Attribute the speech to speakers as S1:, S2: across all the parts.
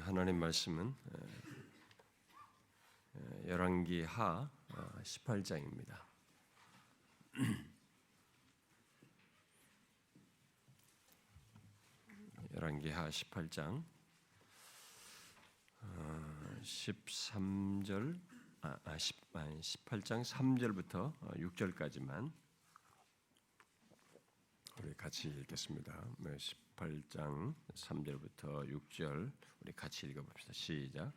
S1: 하나님 말씀은 열왕기하 18장입니다. 열왕기하 18장 18장 3절부터 6절까지만 우리 같이 읽겠습니다. 18장 3절부터 6절 우리 같이 읽어봅시다. 시작.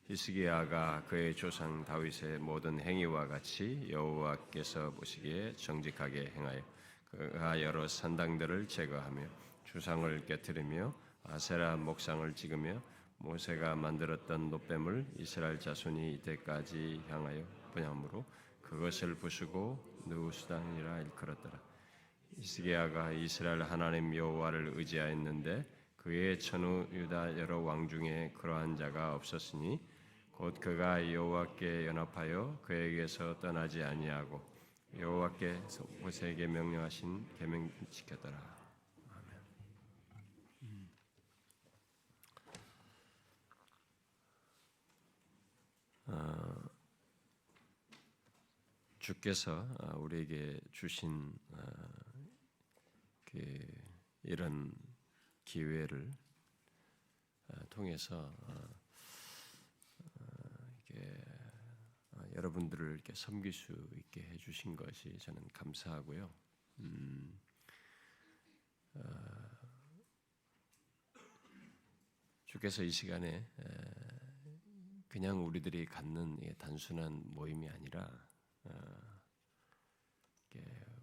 S1: 히스기야가 그의 조상 다윗의 모든 행위와 같이 여호와께서 보시기에 정직하게 행하여 그가 여러 산당들을 제거하며 주상을 깨뜨리며 아세라 목상을 찍으며 모세가 만들었던 놋뱀을 이스라엘 자손이 이때까지 향하여 분향으로 그것을 부수고 느우수당이라 일컬었더라. 히스기야가 이스라엘 하나님 여호와를 의지하였는데 그의 천후 유다 여러 왕 중에 그러한 자가 없었으니 곧 그가 여호와께 연합하여 그에게서 떠나지 아니하고 여호와께서 모세에게 명령하신 계명 지켰더라. 아멘. 주께서 우리에게 주신 이런 기회를 통해서 여러분들을 이렇게 섬길 수 있게 해주신 것이 저는 감사하고요. 주께서 이 시간에 그냥 우리들이 갖는 단순한 모임이 아니라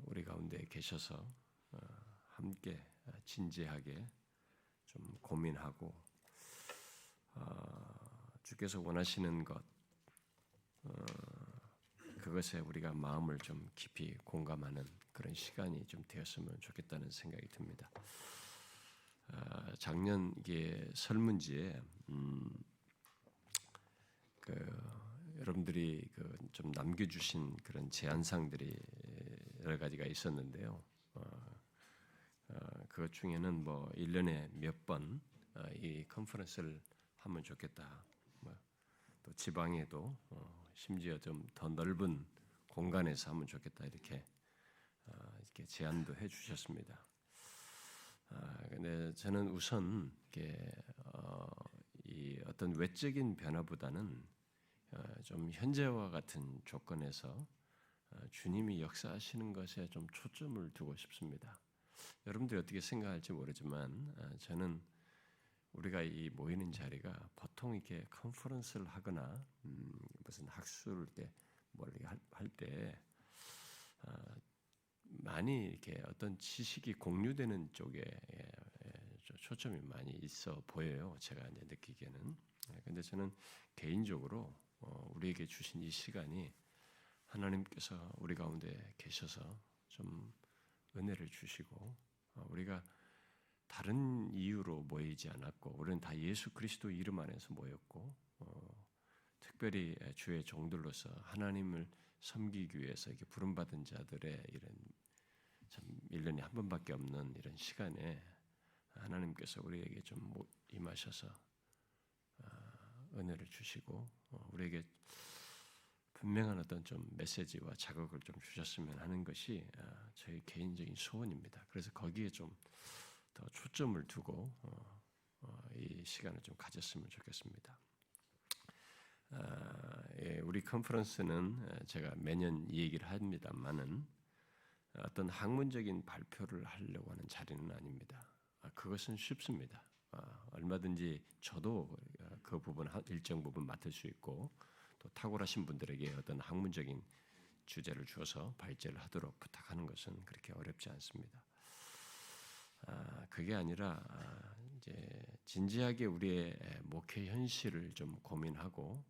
S1: 우리 가운데 계셔서 함께 진지하게 좀 고민하고 주께서 원하시는 것 그것에 우리가 마음을 좀 깊이 공감하는 그런 시간이 좀 되었으면 좋겠다는 생각이 듭니다. 작년 이게 설문지에 여러분들이 좀 남겨주신 그런 제안사항들이 여러 가지가 있었는데요. 그것 중에는 1년에 몇 번 이 컨퍼런스를 하면 좋겠다. 또 지방에도 심지어 좀 더 넓은 공간에서 하면 좋겠다. 이렇게 제안도 해 주셨습니다. 근데 저는 우선 이 어떤 외적인 변화보다는 좀 현재와 같은 조건에서 주님이 역사하시는 것에 좀 초점을 두고 싶습니다. 여러분들이 어떻게 생각할지 모르지만 저는 우리가 이 모이는 자리가 보통 이렇게 컨퍼런스를 하거나 무슨 학술을 할 때 많이 이렇게 어떤 지식이 공유되는 쪽에 초점이 많이 있어 보여요. 제가 이제 느끼기에는. 근데 저는 개인적으로 우리에게 주신 이 시간이 하나님께서 우리 가운데 계셔서 좀 은혜를 주시고 우리가 다른 이유로 모이지 않았고 우리는 다 예수 그리스도 이름 안에서 모였고 특별히 주의 종들로서 하나님을 섬기기 위해서 이렇게 부름받은 자들의 이런 참 1년에 한 번밖에 없는 이런 시간에 하나님께서 우리에게 좀 임하셔서 은혜를 주시고 우리에게 분명한 어떤 좀 메시지와 자극을 좀 주셨으면 하는 것이 저희 개인적인 소원입니다. 그래서 거기에 좀 더 초점을 두고 이 시간을 좀 가졌으면 좋겠습니다. 우리 컨퍼런스는 제가 매년 이 얘기를 합니다만은 어떤 학문적인 발표를 하려고 하는 자리는 아닙니다. 그것은 쉽습니다. 얼마든지 저도 그 부분 일정 부분 맡을 수 있고 또 탁월하신 분들에게 어떤 학문적인 주제를 주어서 발제를 하도록 부탁하는 것은 그렇게 어렵지 않습니다. 그게 아니라 이제 진지하게 우리의 목회 현실을 좀 고민하고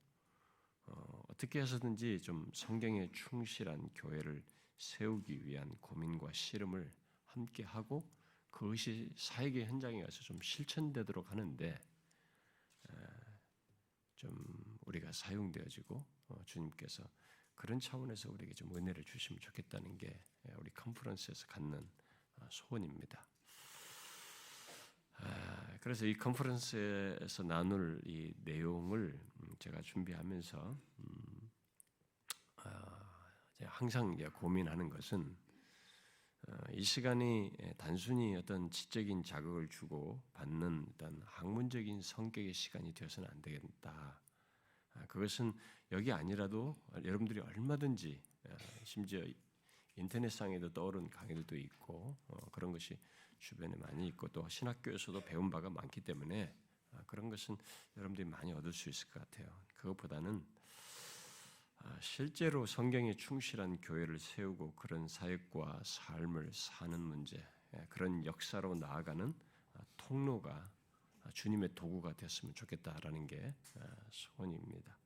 S1: 어떻게 해서든지 좀 성경에 충실한 교회를 세우기 위한 고민과 씨름을 함께 하고 그것이 사역의 현장에 가서 좀 실천되도록 하는데 좀 우리가 사용되어지고 주님께서 그런 차원에서 우리에게 좀 은혜를 주시면 좋겠다는 게 우리 컨퍼런스에서 갖는 소원입니다. 그래서 이 컨퍼런스에서 나눌 이 내용을 제가 준비하면서 항상 이제 고민하는 것은 이 시간이 단순히 어떤 지적인 자극을 주고 받는 어떤 학문적인 성격의 시간이 되어서는 안 되겠다. 그것은 여기 아니라도 여러분들이 얼마든지 심지어 인터넷상에도 떠오른 강의들도 있고 그런 것이 주변에 많이 있고 또 신학교에서도 배운 바가 많기 때문에 그런 것은 여러분들이 많이 얻을 수 있을 것 같아요. 그것보다는 실제로 성경에 충실한 교회를 세우고 그런 사역과 삶을 사는 문제, 그런 역사로 나아가는 통로가 주님의 도구가 됐으면 좋겠다라는 게 소원입니다.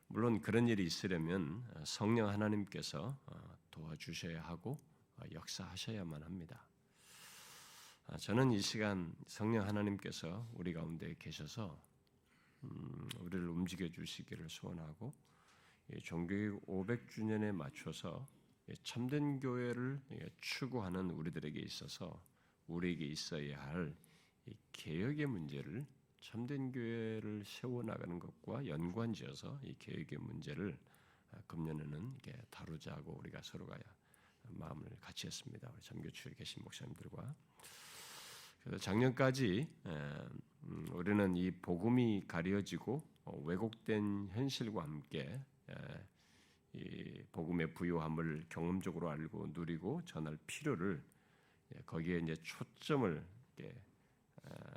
S1: 물론 그런 일이 있으려면 성령 하나님께서 도와주셔야 하고 역사하셔야만 합니다. 저는 이 시간 성령 하나님께서 우리 가운데 계셔서 우리를 움직여 주시기를 소원하고 종교개혁 500주년에 맞춰서 참된 교회를 추구하는 우리들에게 있어서 우리에게 있어야 할 개혁의 문제를 참된 교회를 세워나가는 것과 연관지어서 이 개혁의 문제를 금년에는 다루자고 우리가 서로가 마음을 같이 했습니다. 우리 잠교추에 계신 목사님들과. 그래서 작년까지 우리는 이 복음이 가려지고 왜곡된 현실과 함께 이 복음의 부요함을 경험적으로 알고 누리고 전할 필요를 거기에 이제 초점을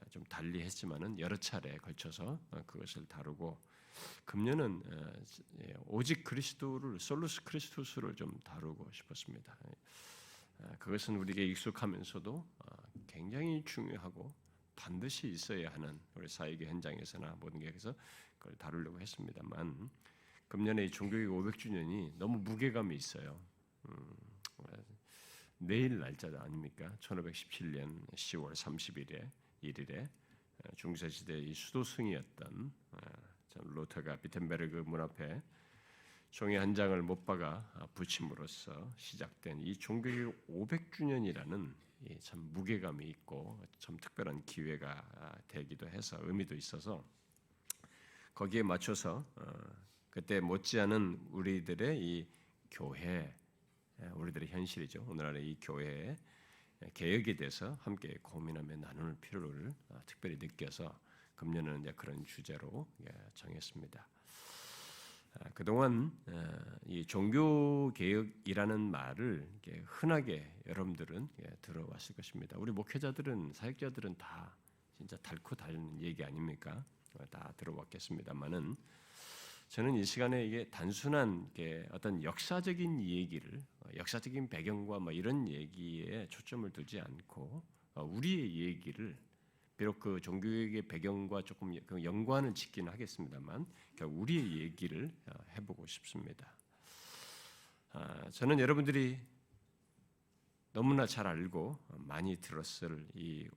S1: 좀 달리 했지만은 여러 차례에 걸쳐서 그것을 다루고 금년은 오직 그리스도를 솔루스 크리스토스를 좀 다루고 싶었습니다. 그것은 우리에게 익숙하면서도 굉장히 중요하고 반드시 있어야 하는 우리 사역의 현장에서나 모든 곳에서 그걸 다루려고 했습니다만 금년에 종교개혁 500주년이 너무 무게감이 있어요. 내일 날짜 아닙니까? 1517년 10월 30일에 1일에 중세시대 이 수도승이었던 루터가 비텐베르그 문 앞에 종이 한 장을 못 박아 붙임으로써 시작된 이 종교개혁 500주년이라는 참 무게감이 있고 참 특별한 기회가 되기도 해서 의미도 있어서 거기에 맞춰서 그때 못지않은 우리들의 이 교회, 우리들의 현실이죠. 오늘날의 이 교회의 개혁에 대해서 함께 고민하며 나눌 필요를 특별히 느껴서 금년에는 이제 그런 주제로 정했습니다. 그동안 이 종교 개혁이라는 말을 흔하게 여러분들은 들어왔을 것입니다. 우리 목회자들은 사역자들은 다 진짜 닳고 닳는 얘기 아닙니까? 다 들어왔겠습니다만은 저는 이 시간에 이게 단순한 어떤 역사적인 얘기를 역사적인 배경과 뭐 이런 얘기에 초점을 두지 않고 우리의 얘기를 비록 그 종교개혁의 배경과 조금 연관을 짓긴 하겠습니다만 우리의 얘기를 해보고 싶습니다. 저는 여러분들이 너무나 잘 알고 많이 들었을 이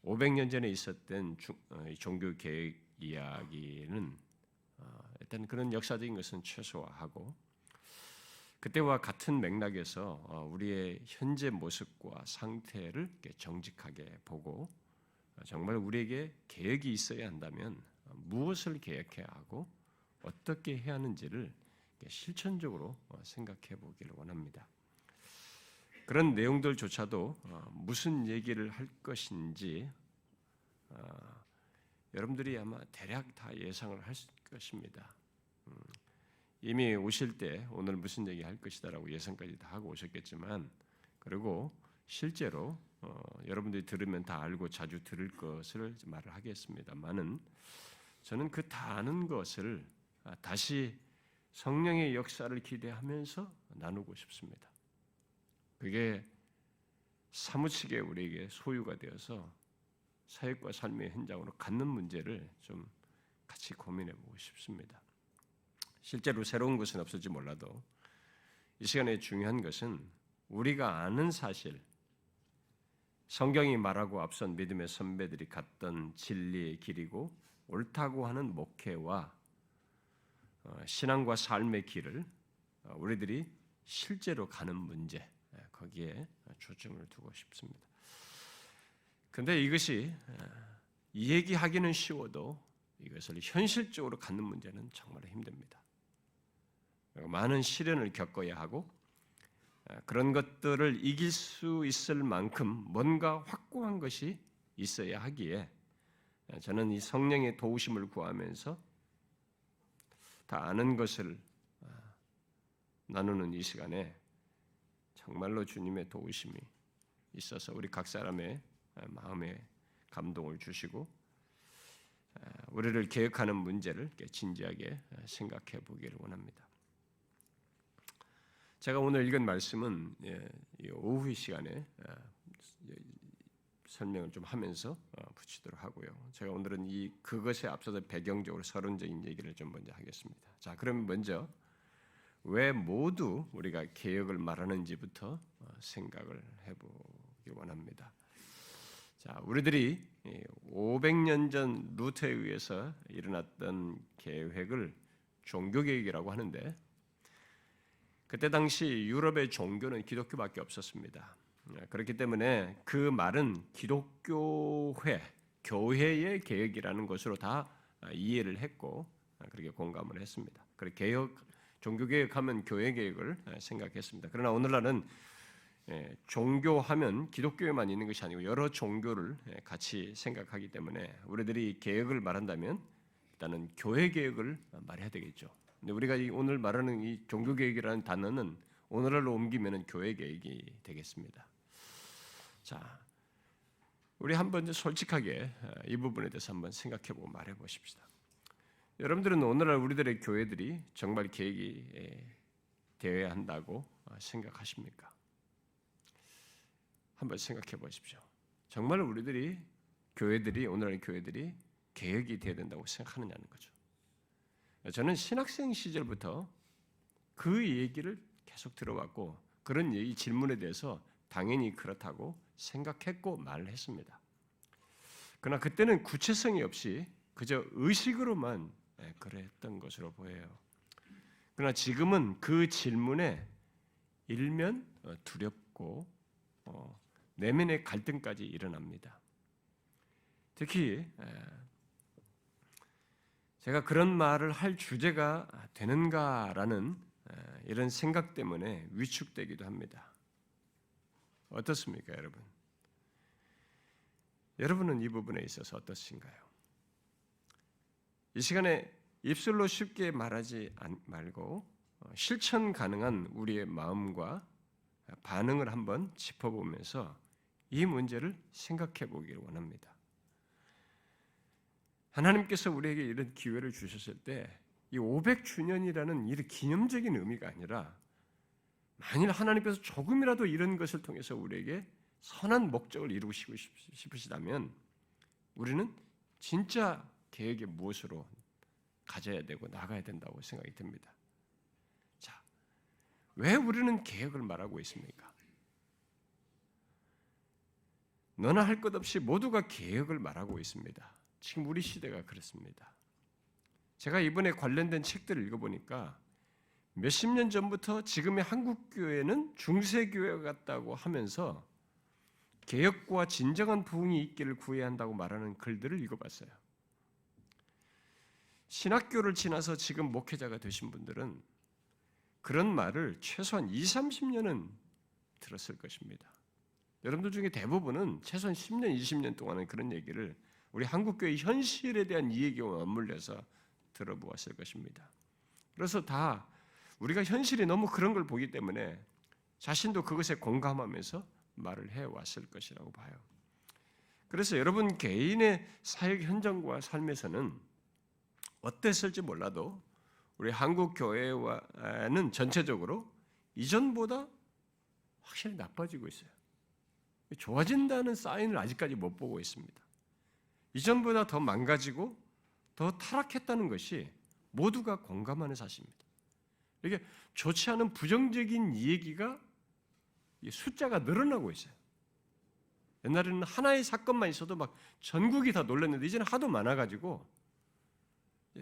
S1: 500년 전에 있었던 종교개혁 이야기는 일단 그런 역사적인 것은 최소화하고 그때와 같은 맥락에서 우리의 현재 모습과 상태를 정직하게 보고 정말 우리에게 계획이 있어야 한다면 무엇을 계획해야 하고 어떻게 해야 하는지를 실천적으로 생각해 보기를 원합니다. 그런 내용들조차도 무슨 얘기를 할 것인지 여러분들이 아마 대략 다 예상을 할 것입니다. 이미 오실 때 오늘 무슨 얘기 할 것이다라고 예상까지 다 하고 오셨겠지만 그리고 실제로 여러분들이 들으면 다 알고 자주 들을 것을 말을 하겠습니다만은 저는 그 다 아는 것을 다시 성령의 역사를 기대하면서 나누고 싶습니다. 그게 사무치게 우리에게 소유가 되어서 사역과 삶의 현장으로 갖는 문제를 좀 같이 고민해 보고 싶습니다. 실제로 새로운 것은 없을지 몰라도 이 시간에 중요한 것은 우리가 아는 사실, 성경이 말하고 앞선 믿음의 선배들이 갔던 진리의 길이고 옳다고 하는 목회와 신앙과 삶의 길을 우리들이 실제로 가는 문제, 거기에 초점을 두고 싶습니다. 근데 이것이 얘기하기는 쉬워도 이것을 현실적으로 갖는 문제는 정말 힘듭니다. 많은 시련을 겪어야 하고 그런 것들을 이길 수 있을 만큼 뭔가 확고한 것이 있어야 하기에 저는 이 성령의 도우심을 구하면서 다 아는 것을 나누는 이 시간에 정말로 주님의 도우심이 있어서 우리 각 사람의 마음에 감동을 주시고 우리를 개혁하는 문제를 진지하게 생각해 보기를 원합니다. 제가 오늘 읽은 말씀은 오후 시간에 설명을 좀 하면서 붙이도록 하고요. 제가 오늘은 그것에 앞서서 배경적으로 서론적인 얘기를 좀 먼저 하겠습니다. 자, 그럼 먼저 왜 모두 우리가 개혁을 말하는지부터 생각을 해보기 원합니다. 자, 우리들이 500년 전 루터에 의해서 일어났던 계획을 종교개혁이라고 하는데 그때 당시 유럽의 종교는 기독교밖에 없었습니다. 그렇기 때문에 그 말은 기독교회, 교회의 개혁이라는 것으로 다 이해를 했고 그렇게 공감을 했습니다. 그리고 종교개혁하면 교회개혁을 생각했습니다. 그러나 오늘날은 종교하면 기독교에만 있는 것이 아니고 여러 종교를 같이 생각하기 때문에 우리들이 개혁을 말한다면 일단은 교회개혁을 말해야 되겠죠. 근데 우리가 오늘 말하는 이 종교개혁이라는 단어는 오늘날로 옮기면 교회개혁이 되겠습니다. 자, 우리 한번 솔직하게 이 부분에 대해서 한번 생각해보고 말해보십시다. 여러분들은 오늘날 우리들의 교회들이 정말 개혁이 되어야 한다고 생각하십니까? 한번 생각해 보십시오. 정말 우리들이 오늘날 교회들이 개혁이 되어야 된다고 생각하느냐는 거죠. 저는 신학생 시절부터 그 얘기를 계속 들어왔고 그런 얘기 질문에 대해서 당연히 그렇다고 생각했고 말을 했습니다. 그러나 그때는 구체성이 없이 그저 의식으로만 그랬던 것으로 보여요. 그러나 지금은 그 질문에 일면 두렵고 내면의 갈등까지 일어납니다. 특히 제가 그런 말을 할 주제가 되는가라는 이런 생각 때문에 위축되기도 합니다. 어떻습니까, 여러분? 여러분은 이 부분에 있어서 어떠신가요? 이 시간에 입술로 쉽게 말하지 말고 실천 가능한 우리의 마음과 반응을 한번 짚어보면서 이 문제를 생각해 보기를 원합니다. 하나님께서 우리에게 이런 기회를 주셨을 때 이 500주년이라는 이 기념적인 의미가 아니라 만일 하나님께서 조금이라도 이런 것을 통해서 우리에게 선한 목적을 이루시고 싶으시다면 우리는 진짜 계획의 무엇으로 가져야 되고 나가야 된다고 생각이 듭니다. 자, 왜 우리는 계획을 말하고 있습니까? 너나 할 것 없이 모두가 계획을 말하고 있습니다. 지금 우리 시대가 그렇습니다. 제가 이번에 관련된 책들을 읽어보니까 몇십 년 전부터 지금의 한국교회는 중세교회 같다고 하면서 개혁과 진정한 부흥이 있기를 구해야 한다고 말하는 글들을 읽어봤어요. 신학교를 지나서 지금 목회자가 되신 분들은 그런 말을 최소한 20-30년은 들었을 것입니다. 여러분들 중에 대부분은 최소한 10년, 20년 동안은 그런 얘기를 우리 한국교회 현실에 대한 이해기와 맞물려서 들어보았을 것입니다. 그래서 다 우리가 현실이 너무 그런 걸 보기 때문에 자신도 그것에 공감하면서 말을 해왔을 것이라고 봐요. 그래서 여러분 개인의 사역 현장과 삶에서는 어땠을지 몰라도 우리 한국 교회와는 전체적으로 이전보다 확실히 나빠지고 있어요. 좋아진다는 사인을 아직까지 못 보고 있습니다. 이전보다 더 망가지고 더 타락했다는 것이 모두가 공감하는 사실입니다. 이게 좋지 않은 부정적인 얘기가 숫자가 늘어나고 있어요. 옛날에는 하나의 사건만 있어도 막 전국이 다 놀랐는데 이제는 하도 많아가지고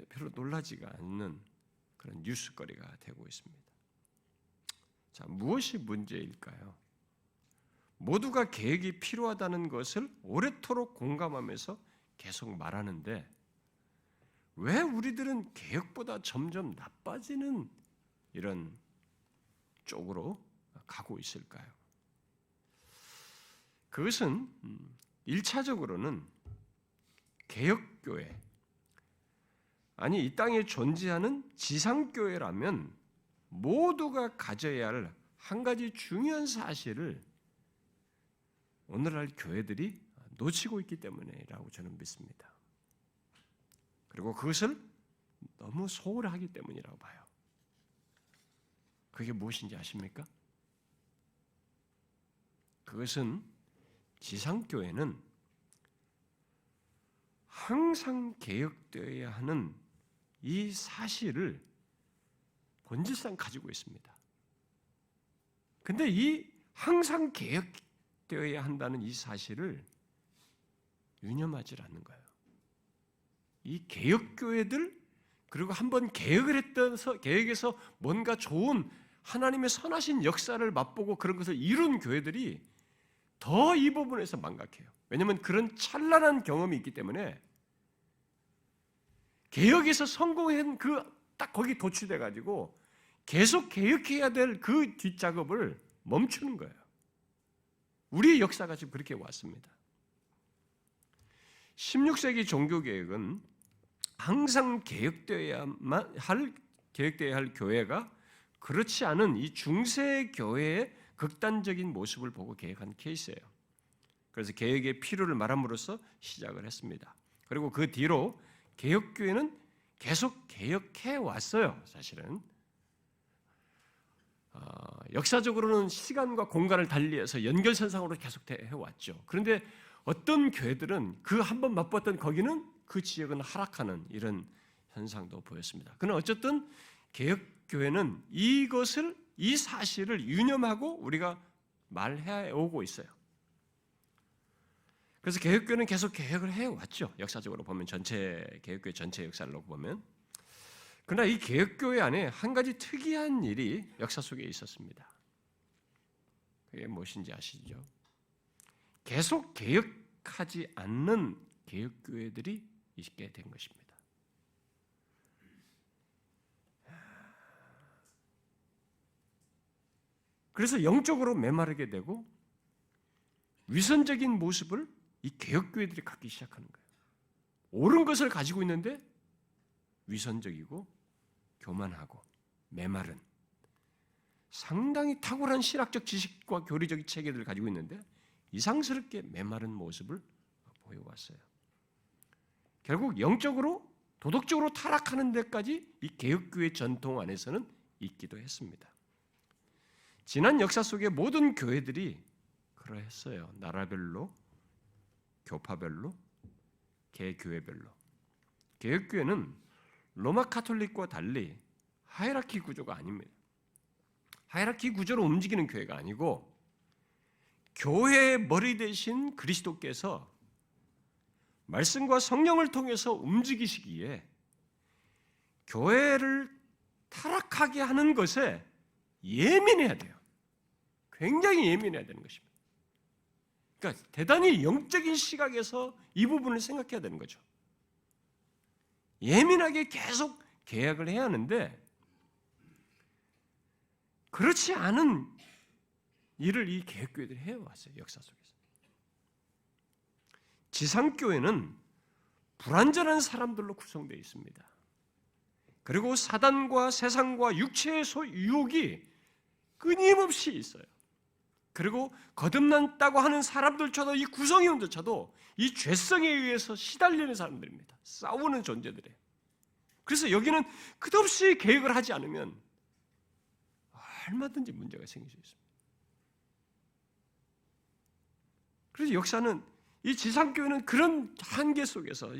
S1: 별로 놀라지가 않는 그런 뉴스거리가 되고 있습니다. 자, 무엇이 문제일까요? 모두가 개혁이 필요하다는 것을 오래도록 공감하면서 계속 말하는데 왜 우리들은 개혁보다 점점 나빠지는 이런 쪽으로 가고 있을까요? 그것은 1차적으로는 개혁교회, 아니 이 땅에 존재하는 지상교회라면 모두가 가져야 할 한 가지 중요한 사실을 오늘날 교회들이 놓치고 있기 때문이라고 저는 믿습니다. 그리고 그것을 너무 소홀하기 때문이라고 봐요. 그게 무엇인지 아십니까? 그것은 지상교회는 항상 개혁되어야 하는 이 사실을 본질상 가지고 있습니다. 근데 이 항상 개혁되어야 한다는 이 사실을 유념하지 않는 거예요. 이 개혁교회들, 그리고 한번 개혁에서 뭔가 좋은 하나님의 선하신 역사를 맛보고 그런 것을 이룬 교회들이 더 이 부분에서 망각해요. 왜냐하면 그런 찬란한 경험이 있기 때문에 개혁에서 성공한 딱 거기 도취돼 가지고 계속 개혁해야 될 그 뒷작업을 멈추는 거예요. 우리의 역사가 지금 그렇게 왔습니다. 16세기 종교개혁은 항상 개혁되어야 할 교회가 그렇지 않은 이 중세 교회의 극단적인 모습을 보고 개혁한 케이스예요. 그래서 개혁의 필요를 말함으로써 시작을 했습니다. 그리고 그 뒤로 개혁교회는 계속 개혁해 왔어요. 사실은 역사적으로는 시간과 공간을 달리해서 연결선상으로 계속 해왔죠. 그런데 어떤 교회들은 그 한번 맛봤던 거기는 그 지역은 하락하는 이런 현상도 보였습니다. 그러나 어쨌든 개혁교회는 이 사실을 유념하고 우리가 말해 오고 있어요. 그래서 개혁교회는 계속 개혁을 해왔죠. 역사적으로 보면 개혁교회 전체 역사를 놓고 보면. 그러나 이 개혁교회 안에 한 가지 특이한 일이 역사 속에 있었습니다. 그게 무엇인지 아시죠? 계속 개혁하지 않는 개혁교회들이 있게 된 것입니다. 그래서 영적으로 메마르게 되고 위선적인 모습을 이 개혁교회들이 갖기 시작하는 거예요. 옳은 것을 가지고 있는데 위선적이고 교만하고 메마른, 상당히 탁월한 신학적 지식과 교리적 체계들을 가지고 있는데 이상스럽게 메마른 모습을 보여왔어요. 결국 영적으로 도덕적으로 타락하는 데까지 이 개혁교회 전통 안에서는 있기도 했습니다. 지난 역사 속의 모든 교회들이 그러했어요. 나라별로, 교파별로, 개교회별로. 개혁교회는 로마 카톨릭과 달리 하이라키 구조가 아닙니다. 하이라키 구조로 움직이는 교회가 아니고 교회의 머리 대신 그리스도께서 말씀과 성령을 통해서 움직이시기에 교회를 타락하게 하는 것에 예민해야 돼요. 굉장히 예민해야 되는 것입니다. 그러니까 대단히 영적인 시각에서 이 부분을 생각해야 되는 거죠. 예민하게 계속 계약을 해야 하는데 그렇지 않은 일을 이 개혁교회들이 해왔어요. 역사 속에서. 지상교회는 불완전한 사람들로 구성되어 있습니다. 그리고 사단과 세상과 육체의 유혹이 끊임없이 있어요. 그리고 거듭났다고 하는 사람들조차도 이 구성원들조차도 이 죄성에 의해서 시달리는 사람들입니다. 싸우는 존재들이에요. 그래서 여기는 끝없이 계획을 하지 않으면 얼마든지 문제가 생길 수 있습니다. 그래서 역사는 이 지상교회는 그런 한계 속에서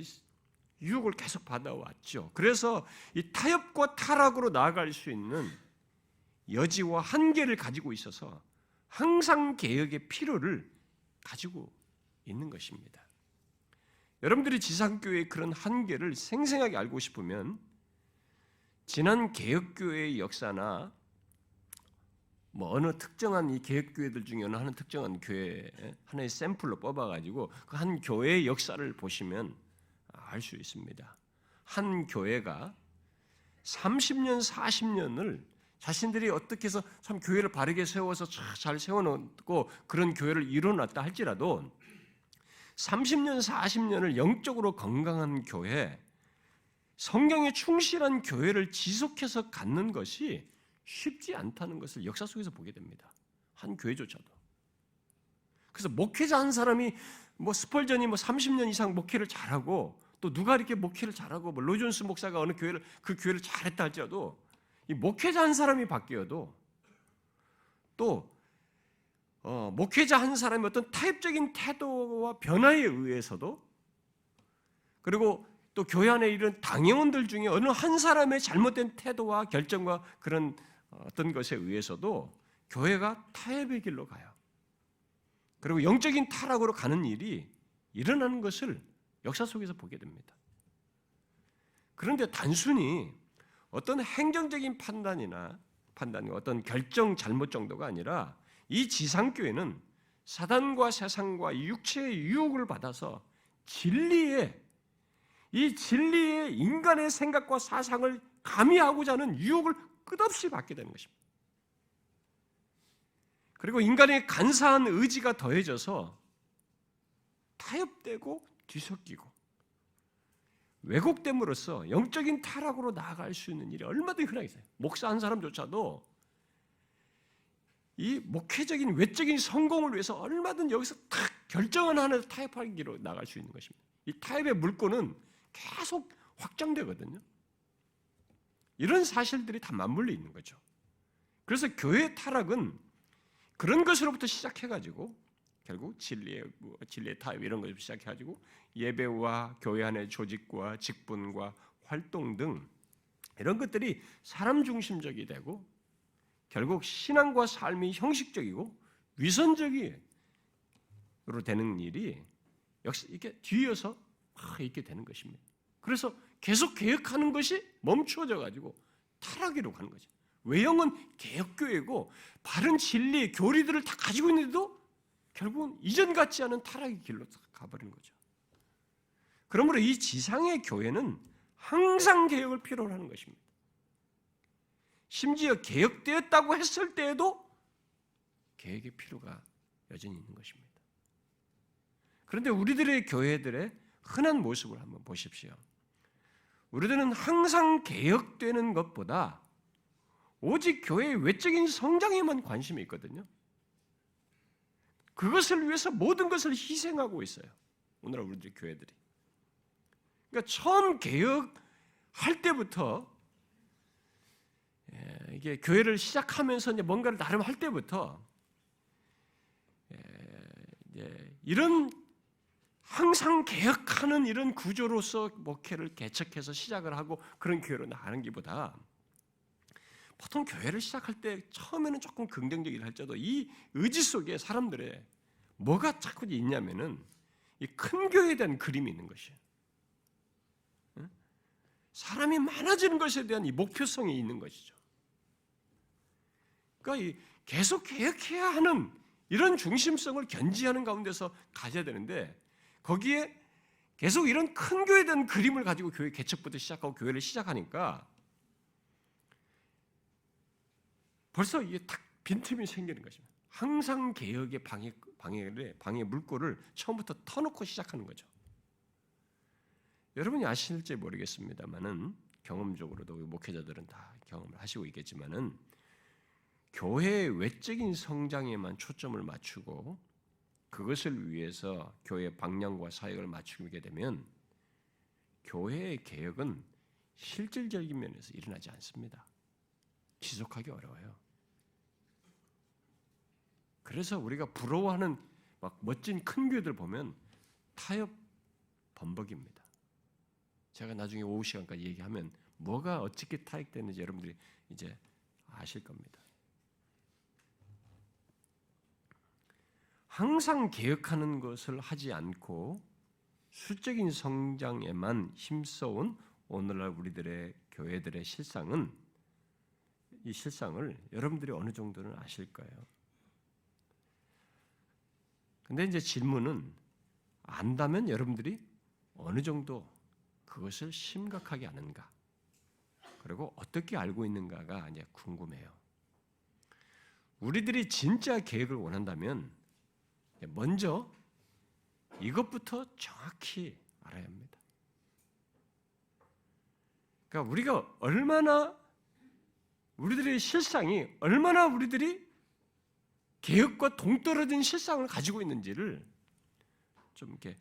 S1: 유혹을 계속 받아왔죠. 그래서 이 타협과 타락으로 나아갈 수 있는 여지와 한계를 가지고 있어서 항상 개혁의 필요를 가지고 있는 것입니다. 여러분들이 지상교회의 그런 한계를 생생하게 알고 싶으면 지난 개혁교회의 역사나 뭐 어느 특정한 이 개혁교회들 중에 어느 하나 특정한 교회 하나의 샘플로 뽑아가지고 그 한 교회의 역사를 보시면 알 수 있습니다. 한 교회가 30년, 40년을 자신들이 어떻게 해서 참 교회를 바르게 세워서 잘 세워놓고 그런 교회를 이뤄놨다 할지라도 30년, 40년을 영적으로 건강한 교회, 성경에 충실한 교회를 지속해서 갖는 것이 쉽지 않다는 것을 역사 속에서 보게 됩니다. 한 교회조차도. 그래서 목회자 한 사람이 뭐 스펄전이 뭐 30년 이상 목회를 잘하고 또 누가 이렇게 목회를 잘하고 뭐 로존스 목사가 어느 교회를 그 교회를 잘했다 할지라도 이 목회자 한 사람이 바뀌어도 또 목회자 한 사람의 어떤 타협적인 태도와 변화에 의해서도 그리고 또 교회 안에 이런 당회원들 중에 어느 한 사람의 잘못된 태도와 결정과 그런 어떤 것에 의해서도 교회가 타협의 길로 가요. 그리고 영적인 타락으로 가는 일이 일어나는 것을 역사 속에서 보게 됩니다. 그런데 단순히 어떤 행정적인 판단과 어떤 결정 잘못 정도가 아니라 이 지상교회는 사단과 세상과 육체의 유혹을 받아서 이 진리의 인간의 생각과 사상을 가미하고자 하는 유혹을 끝없이 받게 되는 것입니다. 그리고 인간의 간사한 의지가 더해져서 타협되고 뒤섞이고 왜곡됨으로써 영적인 타락으로 나아갈 수 있는 일이 얼마든지 흔하게 있어요. 목사 한 사람조차도 이 목회적인 외적인 성공을 위해서 얼마든 여기서 탁 결정을 하나에서 타협하는 길로 나갈 수 있는 것입니다. 이 타협의 물꼬는 계속 확장되거든요. 이런 사실들이 다 맞물려 있는 거죠. 그래서 교회의 타락은 그런 것으로부터 시작해가지고 결국 진리의 타협 이런 것부터 시작해가지고 예배와 교회 안의 조직과 직분과 활동 등 이런 것들이 사람 중심적이 되고 결국 신앙과 삶이 형식적이고 위선적으로 되는 일이 역시 이렇게 뒤이어서 있게 되는 것입니다. 그래서 계속 개혁하는 것이 멈추어져 가지고 타락으로 가는 거죠. 외형은 개혁교회고 바른 진리, 교리들을 다 가지고 있는데도 결국은 이전 같지 않은 타락의 길로 가버리는 거죠. 그러므로 이 지상의 교회는 항상 개혁을 필요로 하는 것입니다. 심지어 개혁되었다고 했을 때에도 개혁의 필요가 여전히 있는 것입니다. 그런데 우리들의 교회들의 흔한 모습을 한번 보십시오. 우리들은 항상 개혁되는 것보다 오직 교회의 외적인 성장에만 관심이 있거든요. 그것을 위해서 모든 것을 희생하고 있어요. 오늘날 우리들 교회들이. 그러니까 처음 개혁할 때부터 이게 교회를 시작하면서 이제 뭔가를 나름 할 때부터 이런 항상 개혁하는 이런 구조로서 목회를 개척해서 시작을 하고 그런 교회로 나가는 것보다 보통 교회를 시작할 때 처음에는 조금 긍정적이라 할지라도 이 의지 속에 사람들의 뭐가 자꾸 있냐면은 이 큰 교회에 대한 그림이 있는 것이에요. 사람이 많아지는 것에 대한 이 목표성이 있는 것이죠. 그러니까 이 계속 개혁해야 하는 이런 중심성을 견지하는 가운데서 가져야 되는데 거기에 계속 이런 큰 교회에 대한 그림을 가지고 교회 개척부터 시작하고 교회를 시작하니까 벌써 이게 탁 빈틈이 생기는 것입니다. 항상 개혁의 방해 물꼬를 처음부터 터놓고 시작하는 거죠. 여러분이 아실지 모르겠습니다만은 경험적으로도 목회자들은 다 경험을 하시고 있겠지만은 교회의 외적인 성장에만 초점을 맞추고 그것을 위해서 교회의 방향과 사역을 맞추게 되면 교회의 개혁은 실질적인 면에서 일어나지 않습니다. 지속하기 어려워요. 그래서 우리가 부러워하는 막 멋진 큰 교회들 보면 타협 범벅입니다. 제가 나중에 오후 시간까지 얘기하면 뭐가 어떻게 타협되는지 여러분들이 이제 아실 겁니다. 항상 개혁하는 것을 하지 않고 수적인 성장에만 힘써온 오늘날 우리들의 교회들의 실상은 이 실상을 여러분들이 어느 정도는 아실 거예요. 근데 이제 질문은 안다면 여러분들이 어느 정도 그것을 심각하게 아는가, 그리고 어떻게 알고 있는가가 이제 궁금해요. 우리들이 진짜 계획을 원한다면 먼저 이것부터 정확히 알아야 합니다. 그러니까 우리가 얼마나 우리들의 실상이 얼마나 우리들이 계획과 동떨어진 실상을 가지고 있는지를 좀 이렇게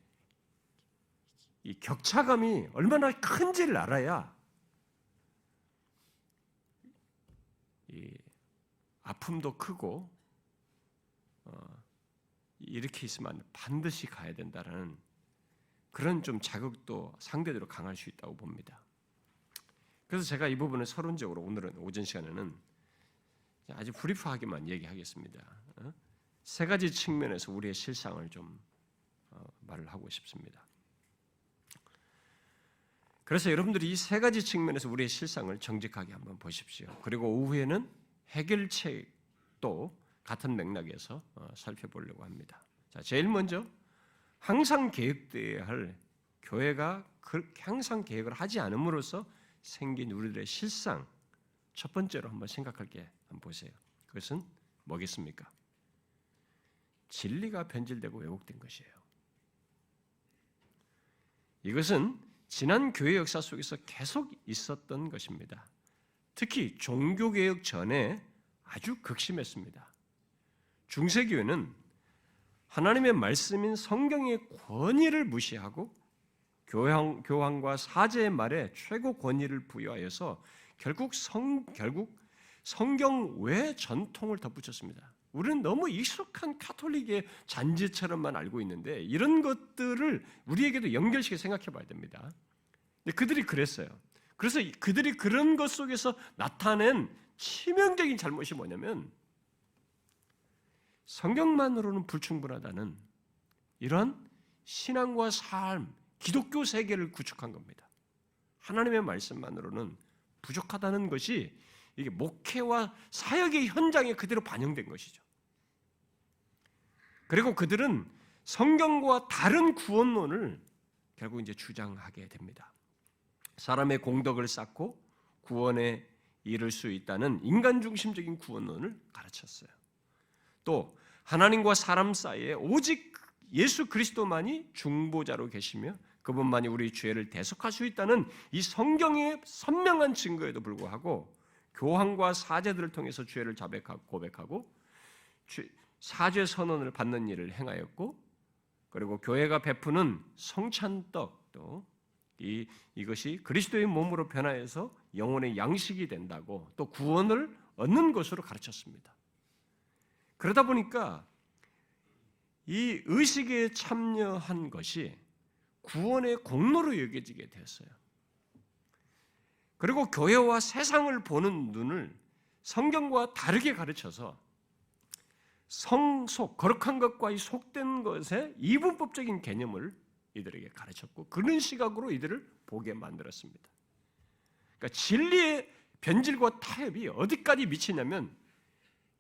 S1: 이 격차감이 얼마나 큰지를 알아야 이 아픔도 크고 이렇게 있으면 반드시 가야 된다라는 그런 좀 자극도 상대적으로 강할 수 있다고 봅니다. 그래서 제가 이 부분을 서론적으로 오늘은 오전 시간에는 아주 브리프하게만 얘기하겠습니다. 세 가지 측면에서 우리의 실상을 좀 말을 하고 싶습니다. 그래서 여러분들이 이 세 가지 측면에서 우리의 실상을 정직하게 한번 보십시오. 그리고 오후에는 해결책도 같은 맥락에서 살펴보려고 합니다. 자, 제일 먼저 항상 계획되어야 할 교회가 항상 계획을 하지 않음으로써 생긴 우리들의 실상, 첫 번째로 한번 생각할 게 한번 보세요. 그것은 뭐겠습니까? 진리가 변질되고 왜곡된 것이에요. 이것은 지난 교회 역사 속에서 계속 있었던 것입니다. 특히 종교개혁 전에 아주 극심했습니다. 중세교회는 하나님의 말씀인 성경의 권위를 무시하고 교황과 사제의 말에 최고 권위를 부여하여서 결국 성경 외 전통을 덧붙였습니다. 우리는 너무 익숙한 카톨릭의 잔재처럼만 알고 있는데 이런 것들을 우리에게도 연결시켜 생각해 봐야 됩니다. 근데 그들이 그랬어요. 그래서 그들이 그런 것 속에서 나타낸 치명적인 잘못이 뭐냐면 성경만으로는 불충분하다는 이런 신앙과 삶, 기독교 세계를 구축한 겁니다. 하나님의 말씀만으로는 부족하다는 것이 이게 목회와 사역의 현장에 그대로 반영된 것이죠. 그리고 그들은 성경과 다른 구원론을 결국 이제 주장하게 됩니다. 사람의 공덕을 쌓고 구원에 이를 수 있다는 인간 중심적인 구원론을 가르쳤어요. 또 하나님과 사람 사이에 오직 예수 그리스도만이 중보자로 계시며 그분만이 우리 죄를 대속할 수 있다는 이 성경의 선명한 증거에도 불구하고 교황과 사제들을 통해서 죄를 자백하고 고백하고 사죄 선언을 받는 일을 행하였고, 그리고 교회가 베푸는 성찬떡도 이것이 그리스도의 몸으로 변화해서 영혼의 양식이 된다고 또 구원을 얻는 것으로 가르쳤습니다. 그러다 보니까 이 의식에 참여한 것이 구원의 공로로 여겨지게 되었어요. 그리고 교회와 세상을 보는 눈을 성경과 다르게 가르쳐서 성속, 거룩한 것과 이 속된 것의 이분법적인 개념을 이들에게 가르쳤고 그런 시각으로 이들을 보게 만들었습니다. 그러니까 진리의 변질과 타협이 어디까지 미치냐면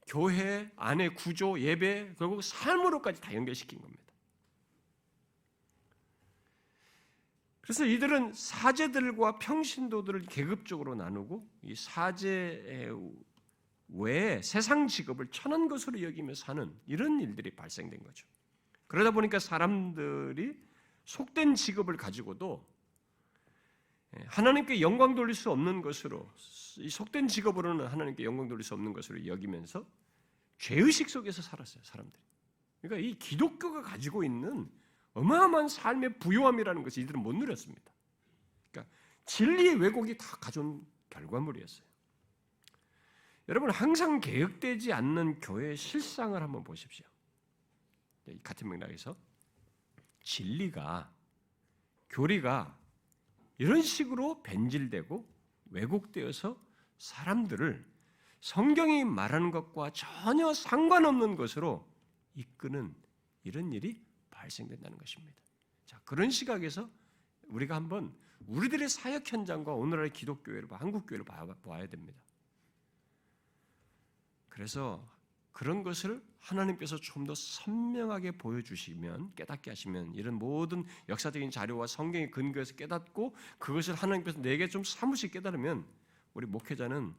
S1: 교회 안의 구조, 예배, 결국 삶으로까지 다 연결시킨 겁니다. 그래서 이들은 사제들과 평신도들을 계급적으로 나누고 이 사제 외에 세상 직업을 천한 것으로 여기며 사는 이런 일들이 발생된 거죠. 그러다 보니까 사람들이 속된 직업을 가지고도 하나님께 영광 돌릴 수 없는 것으로, 이 속된 직업으로는 하나님께 영광 돌릴 수 없는 것으로 여기면서 죄의식 속에서 살았어요, 사람들이. 그러니까 이 기독교가 가지고 있는 어마어마한 삶의 부요함이라는 것을 이들은 못 누렸습니다. 그러니까 진리의 왜곡이 다 가져온 결과물이었어요. 여러분, 항상 개혁되지 않는 교회의 실상을 한번 보십시오. 같은 맥락에서 진리가, 교리가 이런 식으로 변질되고 왜곡되어서 사람들을 성경이 말하는 것과 전혀 상관없는 것으로 이끄는 이런 일이 발생된다는 것입니다. 자, 그런 시각에서 우리가 한번 우리들의 사역 현장과 오늘날의 기독교회를, 한국교회를 봐야 됩니다. 그래서 그런 것을 하나님께서 좀 더 선명하게 보여주시면, 깨닫게 하시면, 이런 모든 역사적인 자료와 성경의 근거에서 깨닫고 그것을 하나님께서 내게 좀 사무실 깨달으면 우리 목회자는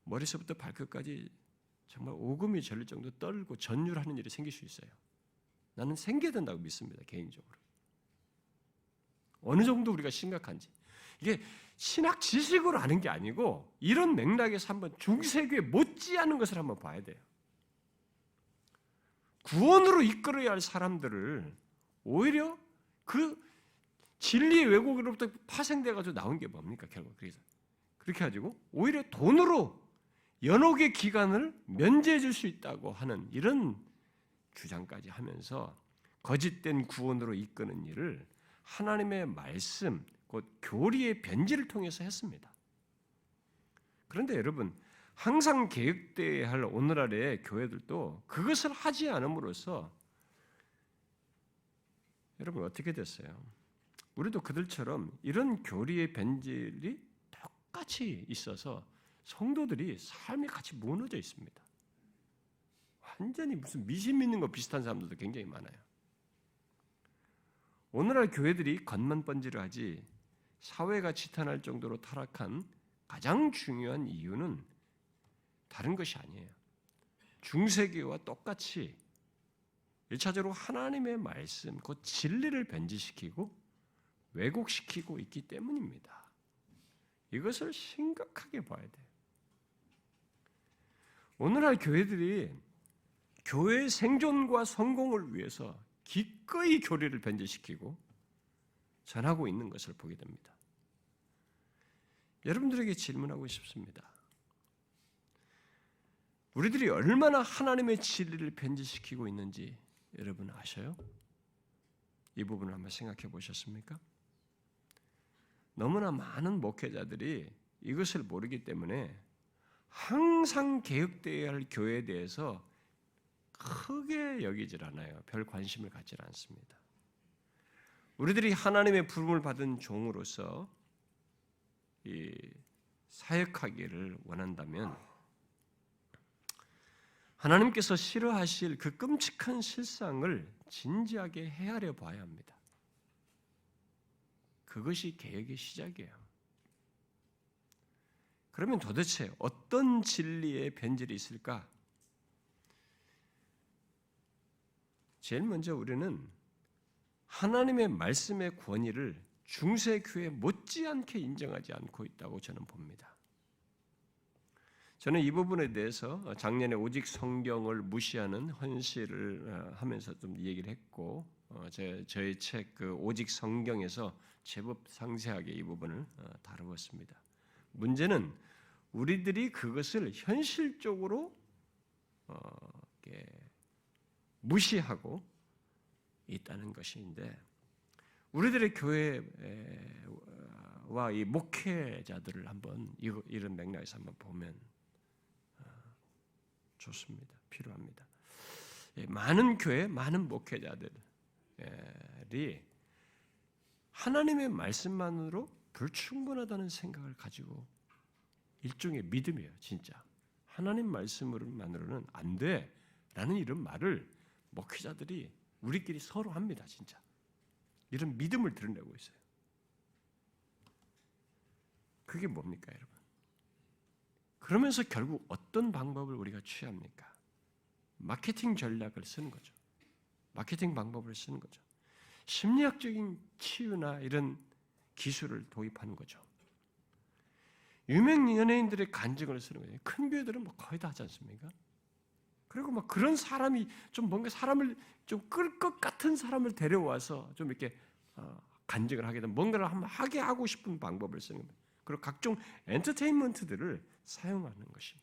S1: 머리서부터 발끝까지 정말 오금이 저릴 정도 떨고 전율하는 일이 생길 수 있어요. 나는 생겨야 된다고 믿습니다. 개인적으로. 어느 정도 우리가 심각한지. 이게 신학 지식으로 아는 게 아니고 이런 맥락에서 한번 중세교회 못지않은 것을 한번 봐야 돼요. 구원으로 이끌어야 할 사람들을 오히려 그 진리의 왜곡으로부터 파생돼가지고 나온 게 뭡니까? 결국 그래서 그렇게 가지고 오히려 돈으로 연옥의 기간을 면제해 줄 수 있다고 하는 이런 주장까지 하면서 거짓된 구원으로 이끄는 일을 하나님의 말씀, 곧 교리의 변질을 통해서 했습니다. 그런데 여러분, 항상 개혁되어야 할 오늘날의 교회들도 그것을 하지 않음으로써 여러분 어떻게 됐어요? 우리도 그들처럼 이런 교리의 변질이 똑같이 있어서 성도들이 삶이 같이 무너져 있습니다. 완전히 무슨 미신 믿는 거 비슷한 사람들도 굉장히 많아요. 오늘날 교회들이 겉만 번지를 하지 사회가 지탄할 정도로 타락한 가장 중요한 이유는 다른 것이 아니에요. 중세기와 똑같이 1차적으로 하나님의 말씀, 곧 진리를 변질시키고 왜곡시키고 있기 때문입니다. 이것을 심각하게 봐야 돼요. 오늘날 교회들이 교회의 생존과 성공을 위해서 기꺼이 교리를 변질시키고 전하고 있는 것을 보게 됩니다. 여러분들에게 질문하고 싶습니다. 우리들이 얼마나 하나님의 진리를 변질시키고 있는지 여러분 아셔요? 이 부분을 한번 생각해 보셨습니까? 너무나 많은 목회자들이 이것을 모르기 때문에 항상 개혁되어야 할 교회에 대해서 크게 여기질 않아요. 별 관심을 갖질 않습니다. 우리들이 하나님의 부름을 받은 종으로서 이 사역하기를 원한다면 하나님께서 싫어하실 그 끔찍한 실상을 진지하게 헤아려 봐야 합니다. 그것이 개혁의 시작이에요. 그러면 도대체 어떤 진리의 변질이 있을까? 제일 먼저 우리는 하나님의 말씀의 권위를 중세교회 못지않게 인정하지 않고 있다고 저는 봅니다. 저는 이 부분에 대해서 작년에 오직 성경을 무시하는 헌실을 하면서 좀 얘기를 했고 저의 책 그 오직 성경에서 제법 상세하게 이 부분을 다루었습니다. 문제는 우리들이 그것을 현실적으로 무시하고 있다는 것인데 우리들의 교회와 이 목회자들을 한번 이런 맥락에서 한번 보면 좋습니다. 필요합니다. 많은 교회, 많은 목회자들이 하나님의 말씀만으로 불충분하다는 생각을 가지고 일종의 믿음이에요. 진짜. 하나님 말씀으로만으로는 안 돼라는 이런 말을 목회자들이 우리끼리 서로 합니다. 진짜. 이런 믿음을 드러내고 있어요. 그게 뭡니까, 여러분? 그러면서 결국 어떤 방법을 우리가 취합니까? 마케팅 전략을 쓰는 거죠. 마케팅 방법을 쓰는 거죠. 심리학적인 치유나 이런 기술을 도입하는 거죠. 유명 연예인들의 간증을 쓰는 거예요. 큰 교회들은 뭐 거의 다 하지 않습니까? 그리고 막 그런 사람이 좀 뭔가 사람을 좀 끌 것 같은 사람을 데려와서 좀 이렇게 간증을 하게 되면 뭔가를 한번 하게 하고 싶은 방법을 쓰는 겁니다. 그리고 각종 엔터테인먼트들을 사용하는 것이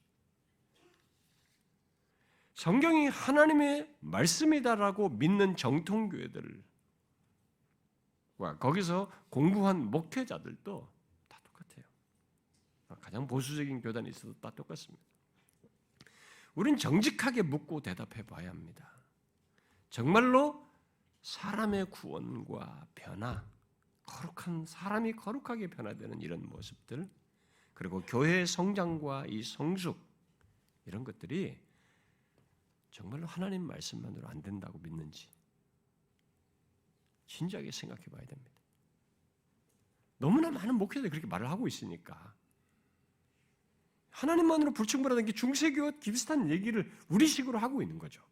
S1: 성경이 하나님의 말씀이다라고 믿는 정통교회들과 거기서 공부한 목회자들도 다 똑같아요. 가장 보수적인 교단이 있어도 다 똑같습니다. 우린 정직하게 묻고 대답해 봐야 합니다. 정말로 사람의 구원과 변화, 거룩한 사람이 거룩하게 변화되는 이런 모습들, 그리고 교회의 성장과 이 성숙 이런 것들이 정말로 하나님 말씀만으로 안 된다고 믿는지 진지하게 생각해 봐야 됩니다. 너무나 많은 목회자들이 그렇게 말을 하고 있으니까 하나님만으로 불충분하다는 게 중세교와 비슷한 얘기를 우리식으로 하고 있는 거죠.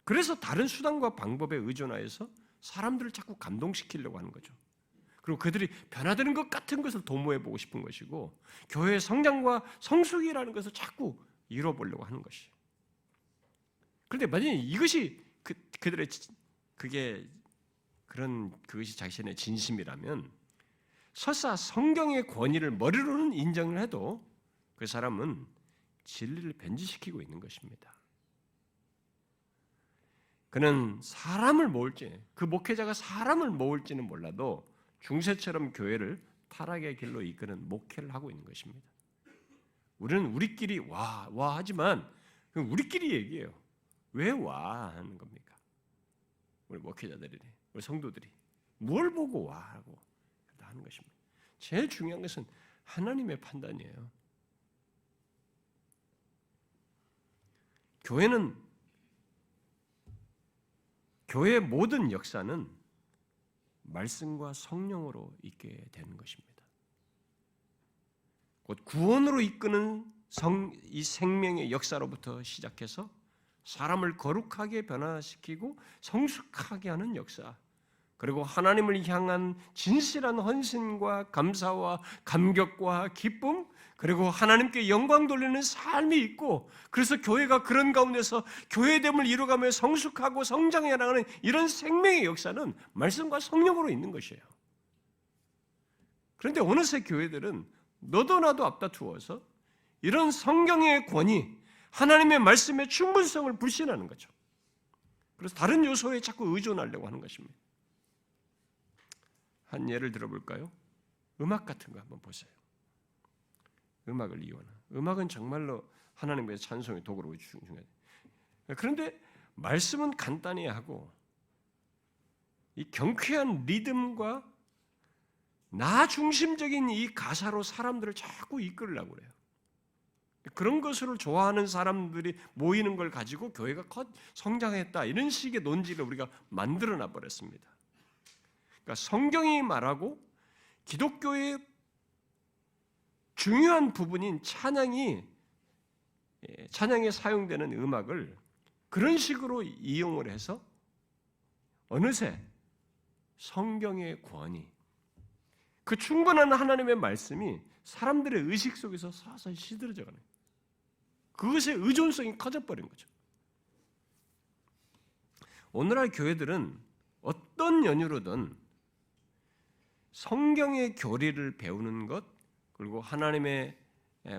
S1: 그래서 다른 수단과 방법에 의존하여서 사람들을 자꾸 감동시키려고 하는 거죠. 그리고 그들이 변화되는 것 같은 것을 도모해보고 싶은 것이고 교회의 성장과 성숙이라는 것을 자꾸 이뤄보려고 하는 것이에요. 그런데 만약에 이것이 그들의 그것이 자신의 진심이라면 설사 성경의 권위를 머리로는 인정을 해도 그 사람은 진리를 변질시키고 있는 것입니다. 그는 사람을 모을지, 그 목회자가 사람을 모을지는 몰라도 중세처럼 교회를 타락의 길로 이끄는 목회를 하고 있는 것입니다. 우리는 우리끼리 와 하지만 우리끼리 얘기해요. 왜 와 하는 겁니까? 우리 목회자들이, 우리 성도들이 뭘 보고 와 하고 하는 것입니다. 제일 중요한 것은 하나님의 판단이에요. 교회의 모든 역사는 말씀과 성령으로 있게 되는 것입니다. 곧 구원으로 이끄는 이 생명의 역사로부터 시작해서 사람을 거룩하게 변화시키고 성숙하게 하는 역사, 그리고 하나님을 향한 진실한 헌신과 감사와 감격과 기쁨, 그리고 하나님께 영광 돌리는 삶이 있고, 그래서 교회가 그런 가운데서 교회됨을 이루어가며 성숙하고 성장해 나가는 이런 생명의 역사는 말씀과 성령으로 있는 것이에요. 그런데 어느새 교회들은 너도 나도 앞다투어서 이런 성경의 권위, 하나님의 말씀의 충분성을 불신하는 거죠. 그래서 다른 요소에 자꾸 의존하려고 하는 것입니다. 한 예를 들어볼까요? 음악 같은 거 한번 보세요. 음악을 이용하는. 음악은 정말로 하나님의 찬송의 도구로 중요해요. 그런데 말씀은 간단히 하고 이 경쾌한 리듬과 나 중심적인 이 가사로 사람들을 자꾸 이끌으려고 그래요. 그런 것을 좋아하는 사람들이 모이는 걸 가지고 교회가 성장했다, 이런 식의 논지를 우리가 만들어놔 버렸습니다. 그러니까 성경이 말하고 기독교의 중요한 부분인 찬양에 사용되는 음악을 그런 식으로 이용을 해서 어느새 성경의 권위, 그 충분한 하나님의 말씀이 사람들의 의식 속에서 서서히 시들어져 가는 거예요. 그것의 의존성이 커져버린 거죠. 오늘날 교회들은 어떤 연유로든 성경의 교리를 배우는 것, 그리고 하나님의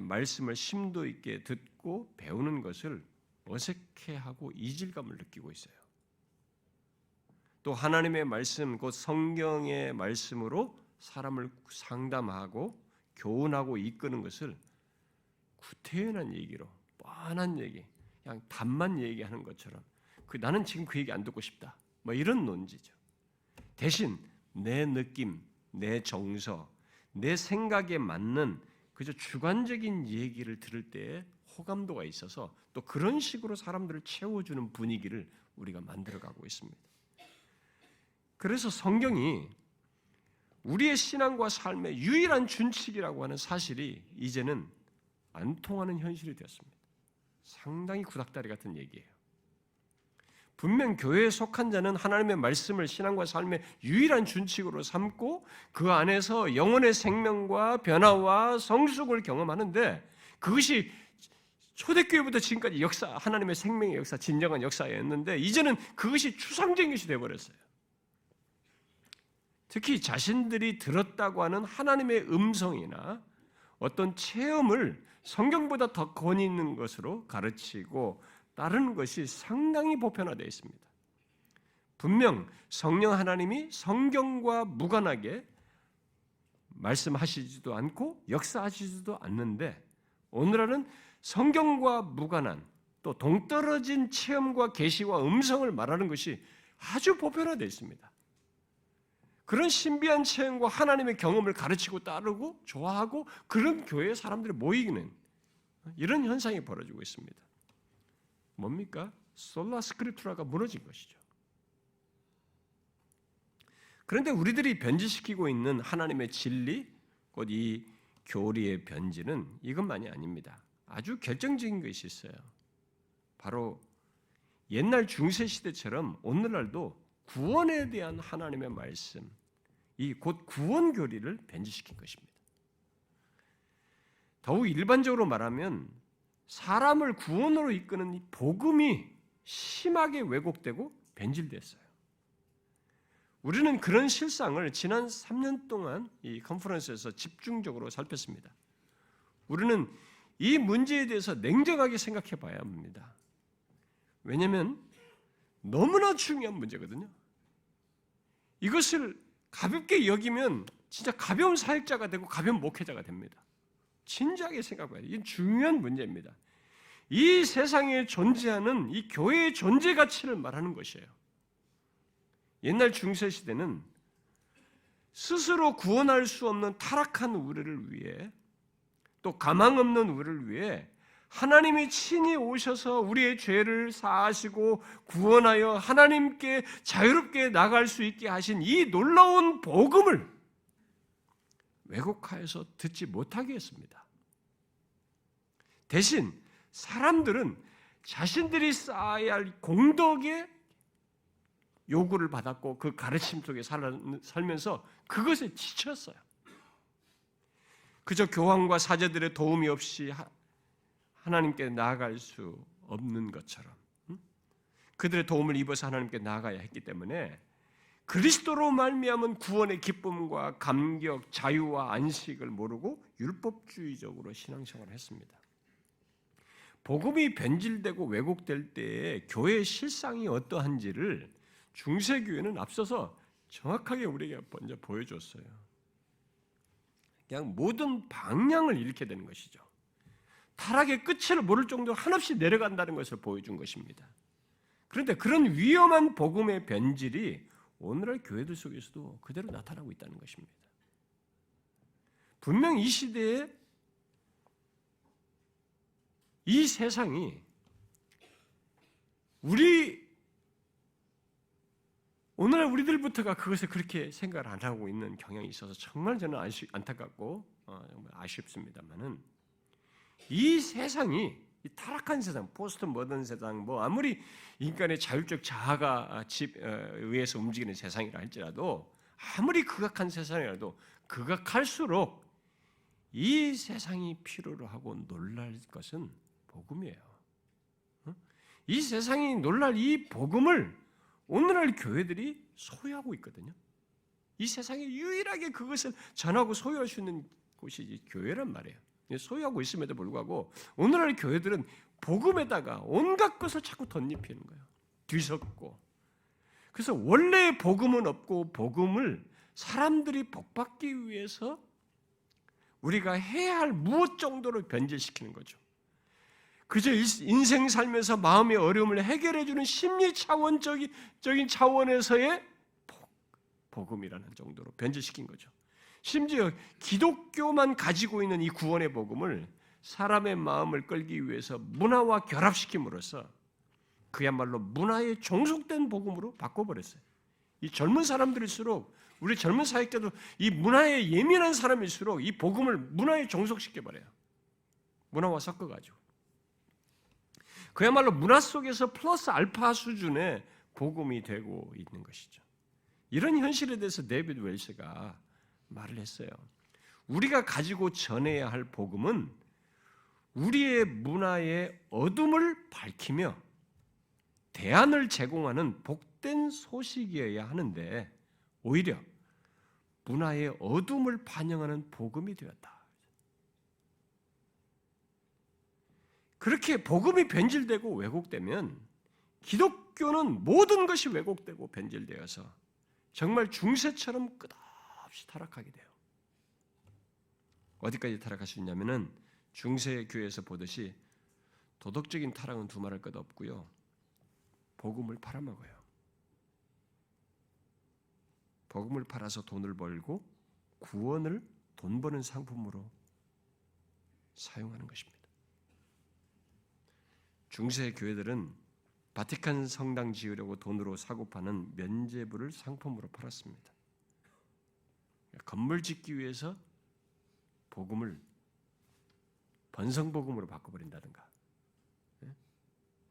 S1: 말씀을 심도 있게 듣고 배우는 것을 어색해하고 이질감을 느끼고 있어요. 또 하나님의 말씀, 곧 성경의 말씀으로 사람을 상담하고 교훈하고 이끄는 것을 구태연한 얘기로, 뻔한 얘기, 그냥 답만 얘기하는 것처럼 나는 지금 그 얘기 안 듣고 싶다, 뭐 이런 논지죠. 대신 내 느낌, 내 정서, 내 생각에 맞는 그저 주관적인 얘기를 들을 때에 호감도가 있어서 또 그런 식으로 사람들을 채워주는 분위기를 우리가 만들어가고 있습니다. 그래서 성경이 우리의 신앙과 삶의 유일한 준칙이라고 하는 사실이 이제는 안 통하는 현실이 되었습니다. 상당히 구닥다리 같은 얘기예요. 분명 교회에 속한 자는 하나님의 말씀을 신앙과 삶의 유일한 준칙으로 삼고 그 안에서 영혼의 생명과 변화와 성숙을 경험하는데, 그것이 초대교회부터 지금까지 역사, 하나님의 생명의 역사, 진정한 역사였는데 이제는 그것이 추상적인 것이 되어버렸어요. 특히 자신들이 들었다고 하는 하나님의 음성이나 어떤 체험을 성경보다 더 권위 있는 것으로 가르치고 따르는 것이 상당히 보편화되어 있습니다. 분명 성령 하나님이 성경과 무관하게 말씀하시지도 않고 역사하시지도 않는데, 오늘날은 성경과 무관한 또 동떨어진 체험과 계시와 음성을 말하는 것이 아주 보편화되어 있습니다. 그런 신비한 체험과 하나님의 경험을 가르치고 따르고 좋아하고 그런 교회에 사람들이 모이기는 이런 현상이 벌어지고 있습니다. 뭡니까? 솔라 스크립투라가 무너진 것이죠. 그런데 우리들이 변질시키고 있는 하나님의 진리, 곧 이 교리의 변질은 이것만이 아닙니다. 아주 결정적인 것이 있어요. 바로 옛날 중세시대처럼 오늘날도 구원에 대한 하나님의 말씀, 이 곧 구원 교리를 변질시킨 것입니다. 더욱 일반적으로 말하면 사람을 구원으로 이끄는 이 복음이 심하게 왜곡되고 변질됐어요. 우리는 그런 실상을 지난 3년 동안 이 컨퍼런스에서 집중적으로 살폈습니다. 우리는 이 문제에 대해서 냉정하게 생각해 봐야 합니다. 왜냐하면 너무나 중요한 문제거든요. 이것을 가볍게 여기면 진짜 가벼운 사역자가 되고 가벼운 목회자가 됩니다. 진지하게 생각해봐야 돼요. 이게 중요한 문제입니다. 이 세상에 존재하는 이 교회의 존재 가치를 말하는 것이에요. 옛날 중세시대는 스스로 구원할 수 없는 타락한 우리를 위해 또 가망 없는 우리를 위해 하나님이 친히 오셔서 우리의 죄를 사하시고 구원하여 하나님께 자유롭게 나갈 수 있게 하신 이 놀라운 복음을 왜곡하여서 듣지 못하게 했습니다. 대신 사람들은 자신들이 쌓아야 할 공덕의 요구를 받았고 그 가르침 속에 살면서 그것에 지쳤어요. 그저 교황과 사제들의 도움이 없이 하나님께 나아갈 수 없는 것처럼 그들의 도움을 입어서 하나님께 나아가야 했기 때문에 그리스도로 말미암은 구원의 기쁨과 감격, 자유와 안식을 모르고 율법주의적으로 신앙생활을 했습니다. 복음이 변질되고 왜곡될 때에 교회의 실상이 어떠한지를 중세교회는 앞서서 정확하게 우리에게 먼저 보여줬어요. 그냥 모든 방향을 잃게 되는 것이죠. 타락의 끝을 모를 정도로 한없이 내려간다는 것을 보여준 것입니다. 그런데 그런 위험한 복음의 변질이 오늘날 교회들 속에서도 그대로 나타나고 있다는 것입니다. 분명 이 시대에 이 세상이 오늘날 우리들부터가 그것을 그렇게 생각을 안 하고 있는 경향이 있어서 정말 저는 안타깝고 정말 아쉽습니다만은 이 세상이 이 타락한 세상, 포스트 모던 세상, 뭐 아무리 인간의 자율적 자아가 의해서 움직이는 세상이라 할지라도 아무리 극악한 세상이라도 극악할수록 이 세상이 필요로 하고 놀랄 것은 복음이에요. 이 세상이 놀랄 이 복음을 오늘날 교회들이 소유하고 있거든요. 이 세상에 유일하게 그것을 전하고 소유할 수 있는 곳이 교회란 말이에요. 소유하고 있음에도 불구하고 오늘날 교회들은 복음에다가 온갖 것을 자꾸 덧입히는 거예요. 뒤섞고. 그래서 원래의 복음은 없고 복음을 사람들이 복받기 위해서 우리가 해야 할 무엇 정도로 변질시키는 거죠. 그저 인생 살면서 마음의 어려움을 해결해주는 심리 차원적인 차원에서의 복음이라는 정도로 변질시킨 거죠. 심지어 기독교만 가지고 있는 이 구원의 복음을 사람의 마음을 끌기 위해서 문화와 결합시킴으로써 그야말로 문화에 종속된 복음으로 바꿔버렸어요. 이 젊은 사람들일수록 우리 젊은 사역자도 이 문화에 예민한 사람일수록 이 복음을 문화에 종속시켜버려요. 문화와 섞어가지고. 그야말로 문화 속에서 플러스 알파 수준의 복음이 되고 있는 것이죠. 이런 현실에 대해서 데이비드 웰스가 말을 했어요. 우리가 가지고 전해야 할 복음은 우리의 문화의 어둠을 밝히며 대안을 제공하는 복된 소식이어야 하는데 오히려 문화의 어둠을 반영하는 복음이 되었다. 그렇게 복음이 변질되고 왜곡되면 기독교는 모든 것이 왜곡되고 변질되어서 정말 중세처럼 끝없이 타락하게 돼요. 어디까지 타락할 수 있냐면은 중세 교회에서 보듯이 도덕적인 타락은 두말할 것 없고요. 복음을 팔아먹어요. 복음을 팔아서 돈을 벌고 구원을 돈 버는 상품으로 사용하는 것입니다. 중세 교회들은 바티칸 성당 지으려고 돈으로 사고 파는 면죄부를 상품으로 팔았습니다. 건물 짓기 위해서 복음을 번성복음으로 바꿔버린다든가,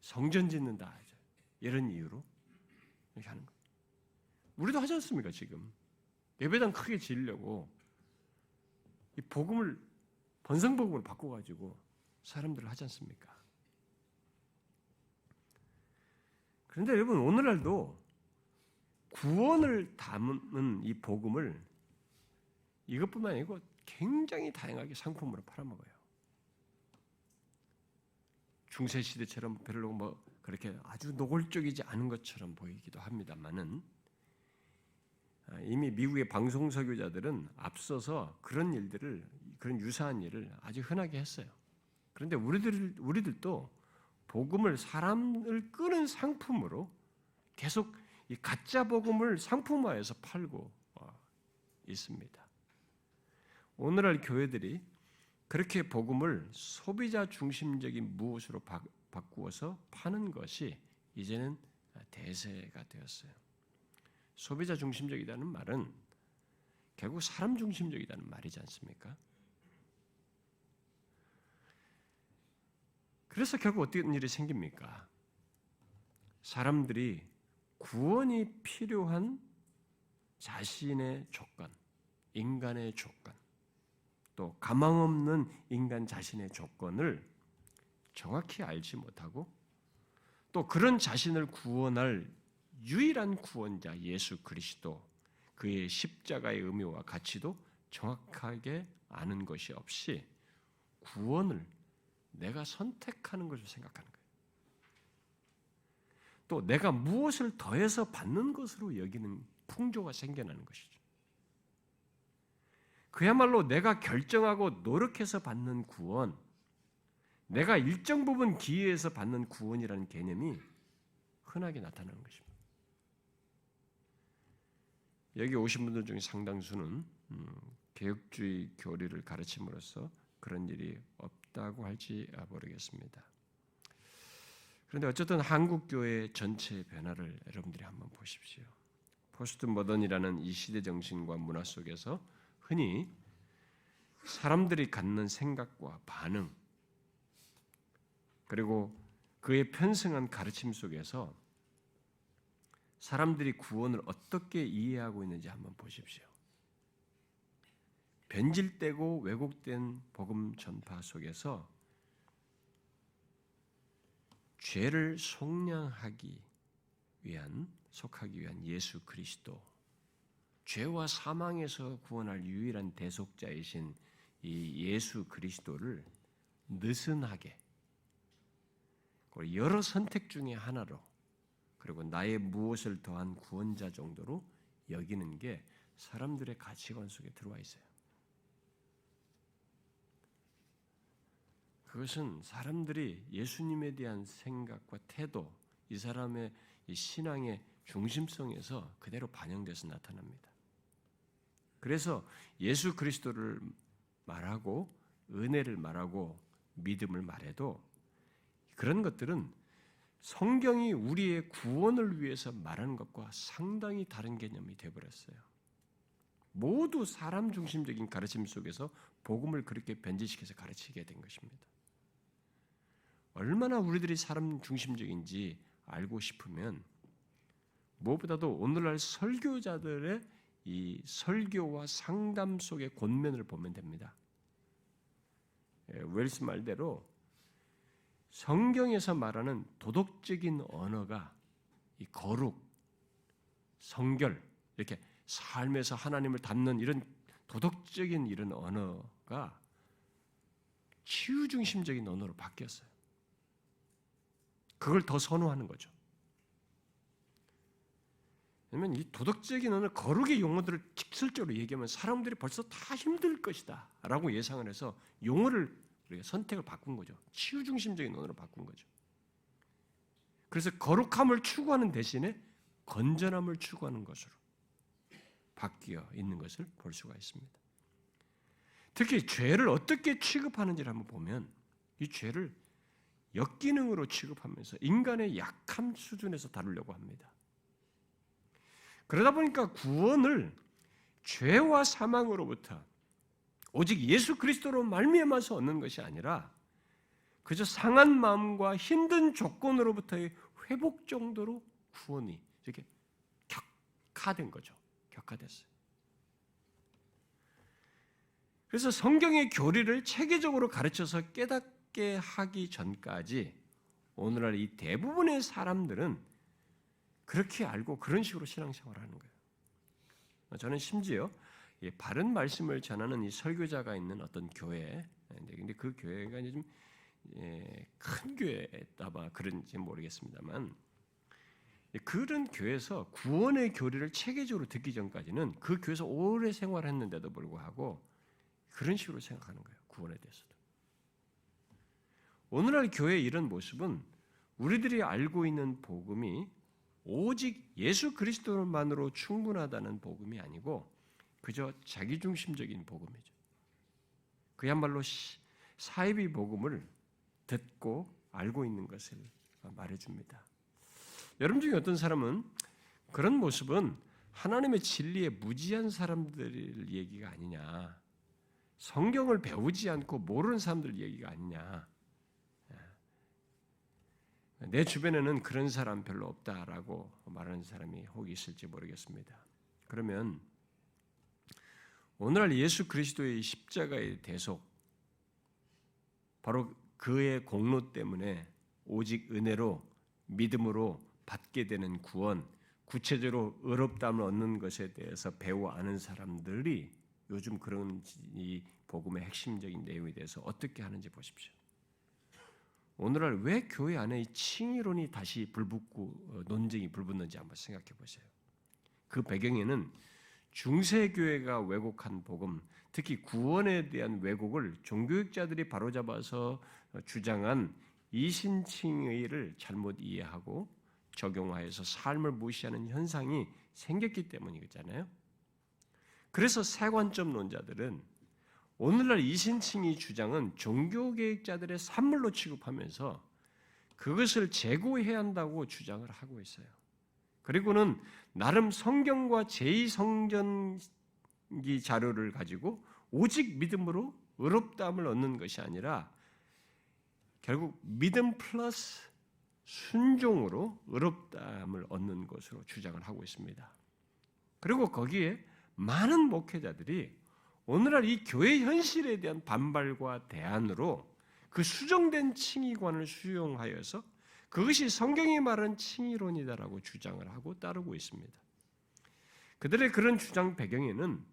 S1: 성전 짓는다 이런 이유로 이렇게 하는 거예요. 우리도 하지 않습니까? 지금 예배당 크게 지으려고 이 복음을 번성복음으로 바꿔가지고 사람들을 하지 않습니까? 그런데 여러분, 오늘날도 구원을 담은 이 복음을 이것뿐만 아니고 굉장히 다양하게 상품으로 팔아먹어요. 중세 시대처럼 별로 그렇게 아주 노골적이지 않은 것처럼 보이기도 합니다만은, 이미 미국의 방송 설교자들은 앞서서 그런 유사한 일을 아주 흔하게 했어요. 그런데 우리들도 복음을 사람을 끄는 상품으로 계속 이 가짜 복음을 상품화해서 팔고 있습니다. 오늘날 교회들이 그렇게 복음을 소비자 중심적인 무엇으로 바꾸어서 파는 것이 이제는 대세가 되었어요. 소비자 중심적이라는 말은 결국 사람 중심적이라는 말이지 않습니까? 그래서 결국 어떤 일이 생깁니까? 사람들이 구원이 필요한 자신의 조건, 인간의 조건, 또 가망 없는 인간 자신의 조건을 정확히 알지 못하고, 또 그런 자신을 구원할 유일한 구원자 예수 그리스도, 그의 십자가의 의미와 가치도 정확하게 아는 것이 없이 구원을 내가 선택하는 것을 생각하는 거예요. 또 내가 무엇을 더해서 받는 것으로 여기는 풍조가 생겨나는 것이죠. 그야말로 내가 결정하고 노력해서 받는 구원, 내가 일정 부분 기회해서 받는 구원이라는 개념이 흔하게 나타나는 것입니다. 여기 오신 분들 중에 상당수는 개혁주의 교리를 가르침으로써 그런 일이 없다고 할지 모르겠습니다. 그런데 어쨌든 한국 교회 전체의 변화를 여러분들이 한번 보십시오. 포스트 모던이라는 이 시대 정신과 문화 속에서 흔히 사람들이 갖는 생각과 반응, 그리고 그의 편승한 가르침 속에서 사람들이 구원을 어떻게 이해하고 있는지 한번 보십시오. 변질되고 왜곡된 복음 전파 속에서 죄를 속량하기 위한, 속하기 위한 예수 그리스도, 죄와 사망에서 구원할 유일한 대속자이신 이 예수 그리스도를 느슨하게, 여러 선택 중에 하나로, 그리고 나의 무엇을 더한 구원자 정도로 여기는 게 사람들의 가치관 속에 들어와 있어요. 그것은 사람들이 예수님에 대한 생각과 태도, 이 사람의 이 신앙의 중심성에서 그대로 반영돼서 나타납니다. 그래서 예수 그리스도를 말하고 은혜를 말하고 믿음을 말해도 그런 것들은 성경이 우리의 구원을 위해서 말하는 것과 상당히 다른 개념이 되어버렸어요. 모두 사람 중심적인 가르침 속에서 복음을 그렇게 변질시켜서 가르치게 된 것입니다. 얼마나 우리들이 사람 중심적인지 알고 싶으면 무엇보다도 오늘날 설교자들의 이 설교와 상담 속의 권면을 보면 됩니다. 웰스 말대로 성경에서 말하는 도덕적인 언어가 이 거룩, 성결, 이렇게 삶에서 하나님을 담는 이런 도덕적인 이런 언어가 치유 중심적인 언어로 바뀌었어요. 그걸 더 선호하는 거죠. 왜냐하면 이 도덕적인 언어, 거룩의 용어들을 직설적으로 얘기하면 사람들이 벌써 다 힘들 것이다 라고 예상을 해서 용어를 우리가 선택을 바꾼 거죠. 치유 중심적인 언어로 바꾼 거죠. 그래서 거룩함을 추구하는 대신에 건전함을 추구하는 것으로 바뀌어 있는 것을 볼 수가 있습니다. 특히 죄를 어떻게 취급하는지를 한번 보면 이 죄를 역기능으로 취급하면서 인간의 약함 수준에서 다루려고 합니다. 그러다 보니까 구원을 죄와 사망으로부터 오직 예수 그리스도로 말미암아서 얻는 것이 아니라 그저 상한 마음과 힘든 조건으로부터의 회복 정도로 구원이 이렇게 격화된 거죠. 격화됐어요. 그래서 성경의 교리를 체계적으로 가르쳐서 깨닫게 하기 전까지 오늘날 이 대부분의 사람들은 그렇게 알고 그런 식으로 신앙생활을 하는 거예요. 저는 심지어 바른 말씀을 전하는 이 설교자가 있는 어떤 교회, 근데 그 교회가 이제 좀 큰 교회다봐 그런지 모르겠습니다만, 그런 교회에서 구원의 교리를 체계적으로 듣기 전까지는 그 교회에서 오래 생활했는데도 불구하고 그런 식으로 생각하는 거예요. 구원에 대해서도. 오늘날 교회의 이런 모습은 우리들이 알고 있는 복음이 오직 예수 그리스도만으로 충분하다는 복음이 아니고 그저 자기중심적인 복음이죠. 그야말로 사이비 복음을 듣고 알고 있는 것을 말해줍니다. 여러분 중에 어떤 사람은 그런 모습은 하나님의 진리에 무지한 사람들 얘기가 아니냐, 성경을 배우지 않고 모르는 사람들 얘기가 아니냐, 내 주변에는 그런 사람 별로 없다라고 말하는 사람이 혹 있을지 모르겠습니다. 그러면 오늘날 예수 그리스도의 십자가의 대속, 바로 그의 공로 때문에 오직 은혜로 믿음으로 받게 되는 구원, 구체적으로 의롭다함을 얻는 것에 대해서 배워 아는 사람들이 요즘 그런 이 복음의 핵심적인 내용에 대해서 어떻게 하는지 보십시오. 오늘날 왜 교회 안에 이 칭의론이 다시 불붙고 논쟁이 불붙는지 한번 생각해 보세요. 그 배경에는 중세교회가 왜곡한 복음, 특히 구원에 대한 왜곡을 종교학자들이 바로잡아서 주장한 이신칭의를 잘못 이해하고 적용하여서 삶을 무시하는 현상이 생겼기 때문이잖아요. 그래서 세관점론자들은 오늘날 이신칭의 주장은 종교개혁자들의 산물로 취급하면서 그것을 제고해야 한다고 주장을 하고 있어요. 그리고는 나름 성경과 제2성전기 자료를 가지고 오직 믿음으로 의롭다함을 얻는 것이 아니라 결국 믿음 플러스 순종으로 의롭다함을 얻는 것으로 주장을 하고 있습니다. 그리고 거기에 많은 목회자들이 오늘날 이 교회 현실에 대한 반발과 대안으로 그 수정된 칭의관을 수용하여서 그것이 성경이 말하는 칭의론이다라고 주장을 하고 따르고 있습니다. 그들의 그런 주장 배경에는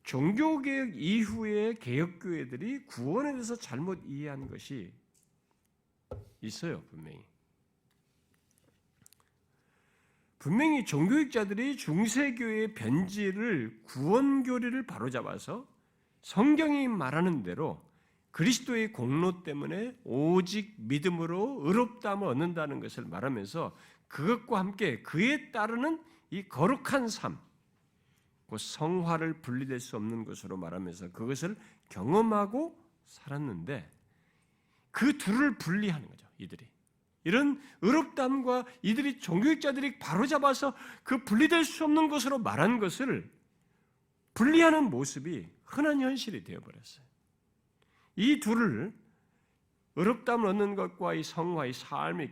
S1: 종교개혁 이후의 개혁교회들이 구원에 대해서 잘못 이해한 것이 있어요, 분명히. 분명히 종교학자들이 중세교회의 변질을 구원교리를 바로잡아서 성경이 말하는 대로 그리스도의 공로 때문에 오직 믿음으로 의롭다함을 얻는다는 것을 말하면서 그것과 함께 그에 따르는 이 거룩한 삶, 그 성화를 분리될 수 없는 것으로 말하면서 그것을 경험하고 살았는데 그 둘을 분리하는 거죠, 이들이. 이런 의롭다함과 이들이 종교학자들이 바로잡아서 그 분리될 수 없는 것으로 말한 것을 분리하는 모습이 흔한 현실이 되어버렸어요. 이 둘을 의롭다함을 얻는 것과 이 성화의 삶의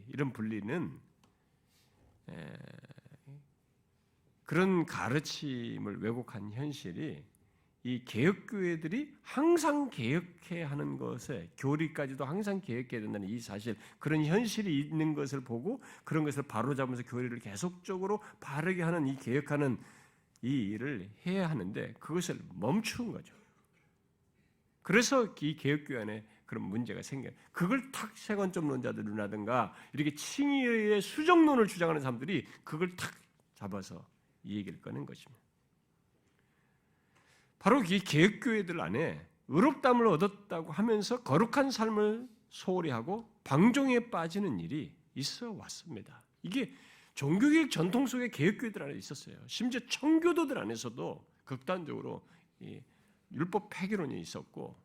S1: 이런 분리는 그런 가르침을 왜곡한 현실이 이 개혁교회들이 항상 개혁해야 하는 것에 교리까지도 항상 개혁해야 된다는 이 사실, 그런 현실이 있는 것을 보고 그런 것을 바로잡으면서 교리를 계속적으로 바르게 하는 이 개혁하는 이 일을 해야 하는데 그것을 멈춘 거죠. 그래서 이 개혁교회 안에 그런 문제가 생겨요. 그걸 탁 세관점론자들이라든가 이렇게 칭의의 수정론을 주장하는 사람들이 그걸 탁 잡아서 이 얘기를 꺼낸 것입니다. 바로 이 개혁교회들 안에 의롭다함을 얻었다고 하면서 거룩한 삶을 소홀히 하고 방종에 빠지는 일이 있어 왔습니다. 이게 종교개혁 전통 속의 개혁교회들 안에 있었어요. 심지어 청교도들 안에서도 극단적으로 이 율법 폐기론이 있었고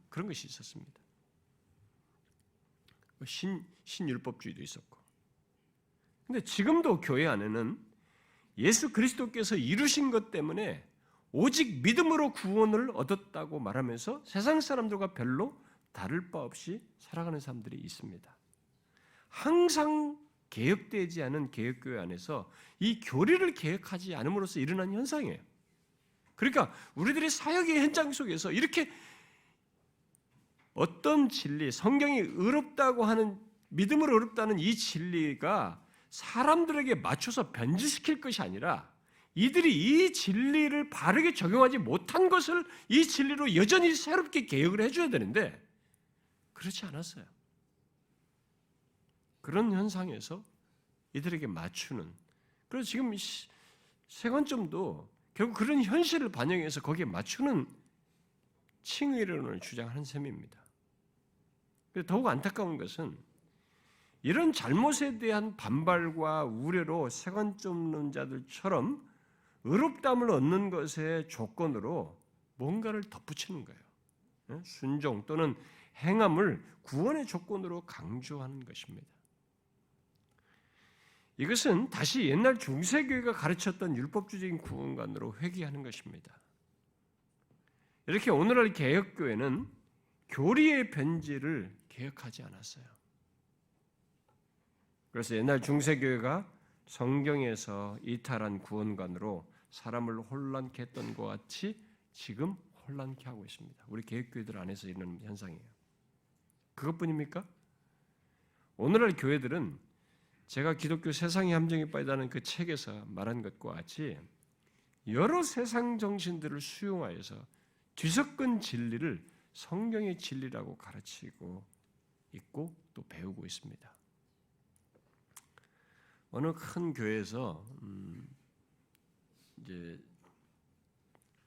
S1: 그런 것이 있었습니다. 신율법주의도 있었고. 근데 지금도 교회 안에는 예수 그리스도께서 이루신 것 때문에 오직 믿음으로 구원을 얻었다고 말하면서 세상 사람들과 별로 다를 바 없이 살아가는 사람들이 있습니다. 항상 개혁되지 않은 개혁교회 안에서 이 교리를 개혁하지 않음으로써 일어난 현상이에요. 그러니까 우리들의 사역의 현장 속에서 이렇게 어떤 진리, 성경이 의롭다고 하는, 믿음으로 의롭다는 이 진리가 사람들에게 맞춰서 변질시킬 것이 아니라 이들이 이 진리를 바르게 적용하지 못한 것을 이 진리로 여전히 새롭게 개혁을 해줘야 되는데 그렇지 않았어요. 그런 현상에서 이들에게 맞추는, 그래서 지금 세관점도 결국 그런 현실을 반영해서 거기에 맞추는 칭의론을 주장하는 셈입니다. 더욱 안타까운 것은 이런 잘못에 대한 반발과 우려로 세관점론자들처럼 의롭다함을 얻는 것의 조건으로 뭔가를 덧붙이는 거예요. 순종 또는 행함을 구원의 조건으로 강조하는 것입니다. 이것은 다시 옛날 중세교회가 가르쳤던 율법주의적인 구원관으로 회귀하는 것입니다. 이렇게 오늘날 개혁교회는 교리의 변질을 개혁하지 않았어요. 그래서 옛날 중세교회가 성경에서 이탈한 구원관으로 사람을 혼란케 했던 것 같이 지금 혼란케 하고 있습니다. 우리 개혁교회들 안에서 있는 현상이에요. 그것뿐입니까? 오늘날 교회들은 제가 기독교 세상의 함정에 빠지다는 그 책에서 말한 것과 같이 여러 세상 정신들을 수용하여서 뒤섞은 진리를 성경의 진리라고 가르치고 있고 또 배우고 있습니다. 어느 큰 교회에서 이제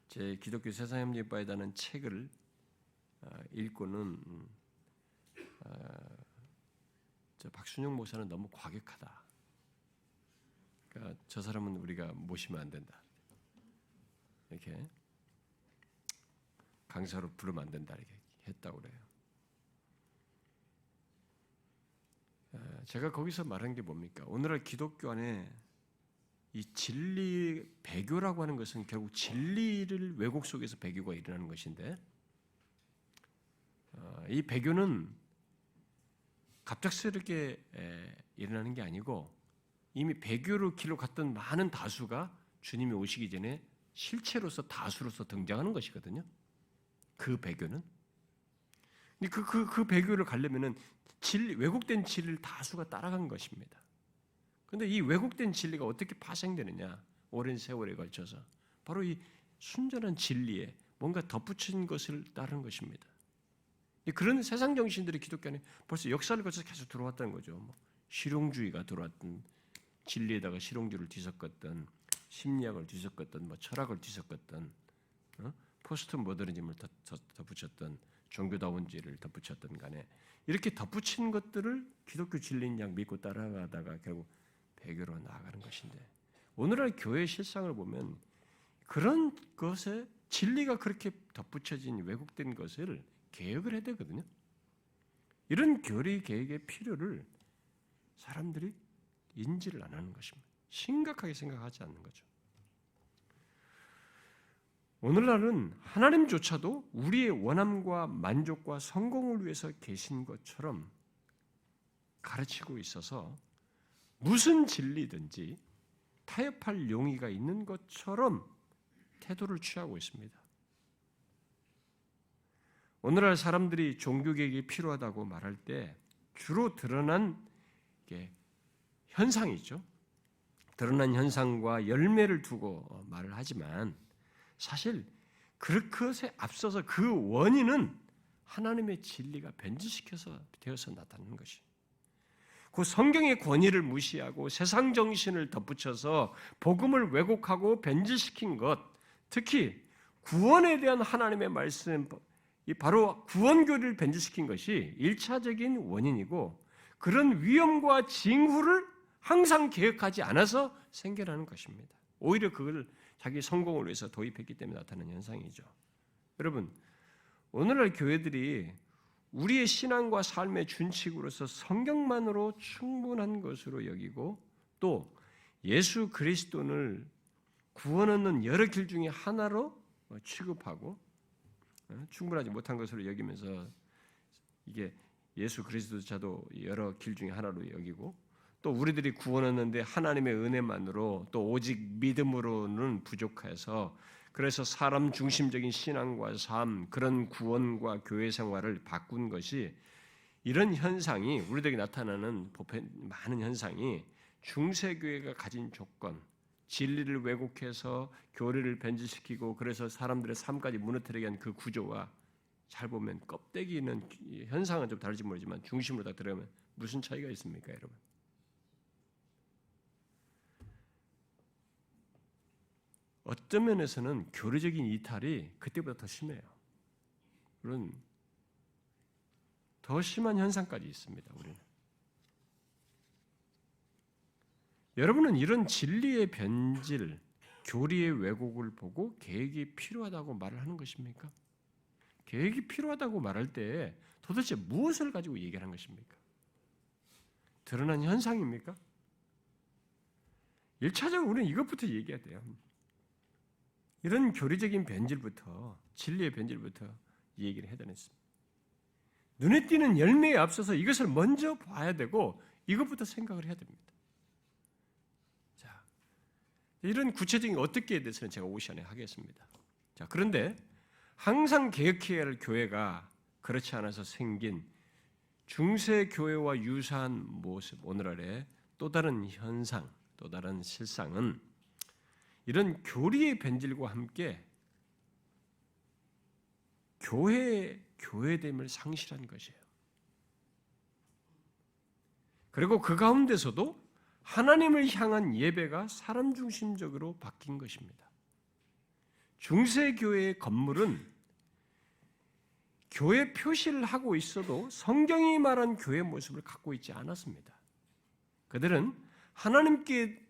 S1: 제 기독교 세상의 함정에 빠지다는 책을 읽고는 박순영 목사는 너무 과격하다. 그러니까 저 사람은 우리가 모시면 안 된다. 이렇게 강사로 부르면 안 된다 이렇게 했다고 그래요. 제가 거기서 말한 게 뭡니까? 오늘날 기독교 안에 이 진리 배교라고 하는 것은 결국 진리를 왜곡 속에서 배교가 일어나는 것인데 이 배교는 갑작스럽게 일어나는 게 아니고 이미 배교로 길로 갔던 많은 다수가 주님이 오시기 전에 실체로서 다수로서 등장하는 것이거든요. 그 배교는. 그 배교를 가려면은 왜곡된 진리를 다수가 따라간 것입니다. 그런데 이 왜곡된 진리가 어떻게 파생되느냐? 오랜 세월에 걸쳐서 바로 이 순전한 진리에 뭔가 덧붙인 것을 따르는 것입니다. 그런 세상 정신들이 기독교 안에 벌써 역사를 거쳐서 계속 들어왔다는 거죠. 실용주의가 들어왔던, 진리에다가 실용주의를 뒤섞었던, 심리학을 뒤섞었던, 철학을 뒤섞었던, 포스트 모더니즘을 덧붙였던, 종교다원주의를 덧붙였던 간에 이렇게 덧붙인 것들을 기독교 진리인 양 믿고 따라가다가 결국 배교로 나아가는 것인데 오늘날 교회의 실상을 보면 그런 것에 진리가 그렇게 덧붙여진 왜곡된 것을 개혁을 해야 되거든요. 이런 교리 개혁의 필요를 사람들이 인지를 안 하는 것입니다. 심각하게 생각하지 않는 거죠. 오늘날은 하나님조차도 우리의 원함과 만족과 성공을 위해서 계신 것처럼 가르치고 있어서 무슨 진리든지 타협할 용의가 있는 것처럼 태도를 취하고 있습니다. 오늘날 사람들이 종교개혁이 필요하다고 말할 때 주로 드러난 현상이죠. 드러난 현상과 열매를 두고 말을 하지만 사실 그것에 앞서서 그 원인은 하나님의 진리가 변질시켜서 되어서 나타나는 것이. 그 성경의 권위를 무시하고 세상 정신을 덧붙여서 복음을 왜곡하고 변질시킨 것, 특히 구원에 대한 하나님의 말씀, 바로 구원교리를 변질시킨 것이 1차적인 원인이고 그런 위험과 징후를 항상 계획하지 않아서 생겨나는 것입니다. 오히려 그걸 자기 성공을 위해서 도입했기 때문에 나타나는 현상이죠. 여러분, 오늘날 교회들이 우리의 신앙과 삶의 준칙으로서 성경만으로 충분한 것으로 여기고 또 예수 그리스도를 구원 얻는 여러 길 중에 하나로 취급하고 충분하지 못한 것으로 여기면서 이게 예수 그리스도조차도 여러 길 중에 하나로 여기고 또 우리들이 구원 얻는데 하나님의 은혜만으로 또 오직 믿음으로는 부족해서 그래서 사람 중심적인 신앙과 삶, 그런 구원과 교회 생활을 바꾼 것이 이런 현상이 우리들에게 나타나는 많은 현상이 중세교회가 가진 조건, 진리를 왜곡해서 교리를 변질시키고 그래서 사람들의 삶까지 무너뜨리게 한 그 구조와 잘 보면 껍데기는 현상은 좀 다를지 모르지만 중심으로 딱 들어가면 무슨 차이가 있습니까, 여러분? 어떤 면에서는 교리적인 이탈이 그때보다 더 심해요. 물론 더 심한 현상까지 있습니다. 우리는. 여러분은 이런 진리의 변질, 교리의 왜곡을 보고 계획이 필요하다고 말을 하는 것입니까? 계획이 필요하다고 말할 때 도대체 무엇을 가지고 얘기를 하는 것입니까? 드러난 현상입니까? 1차적으로 우리는 이것부터 얘기해야 돼요. 이런 교리적인 변질부터 진리의 변질부터 얘기를 해야 되겠습니다. 눈에 띄는 열매에 앞서서 이것을 먼저 봐야 되고 이것부터 생각을 해야 됩니다. 자, 이런 구체적인 어떻게에 대해서는 제가 오후 시간에 하겠습니다. 자, 그런데 항상 개혁해야 할 교회가 그렇지 않아서 생긴 중세 교회와 유사한 모습, 오늘날의 또 다른 현상, 또 다른 실상은 이런 교리의 변질과 함께 교회됨을 상실한 것이에요. 그리고 그 가운데서도 하나님을 향한 예배가 사람 중심적으로 바뀐 것입니다. 중세교회의 건물은 교회 표시를 하고 있어도 성경이 말한 교회 모습을 갖고 있지 않았습니다. 그들은 하나님께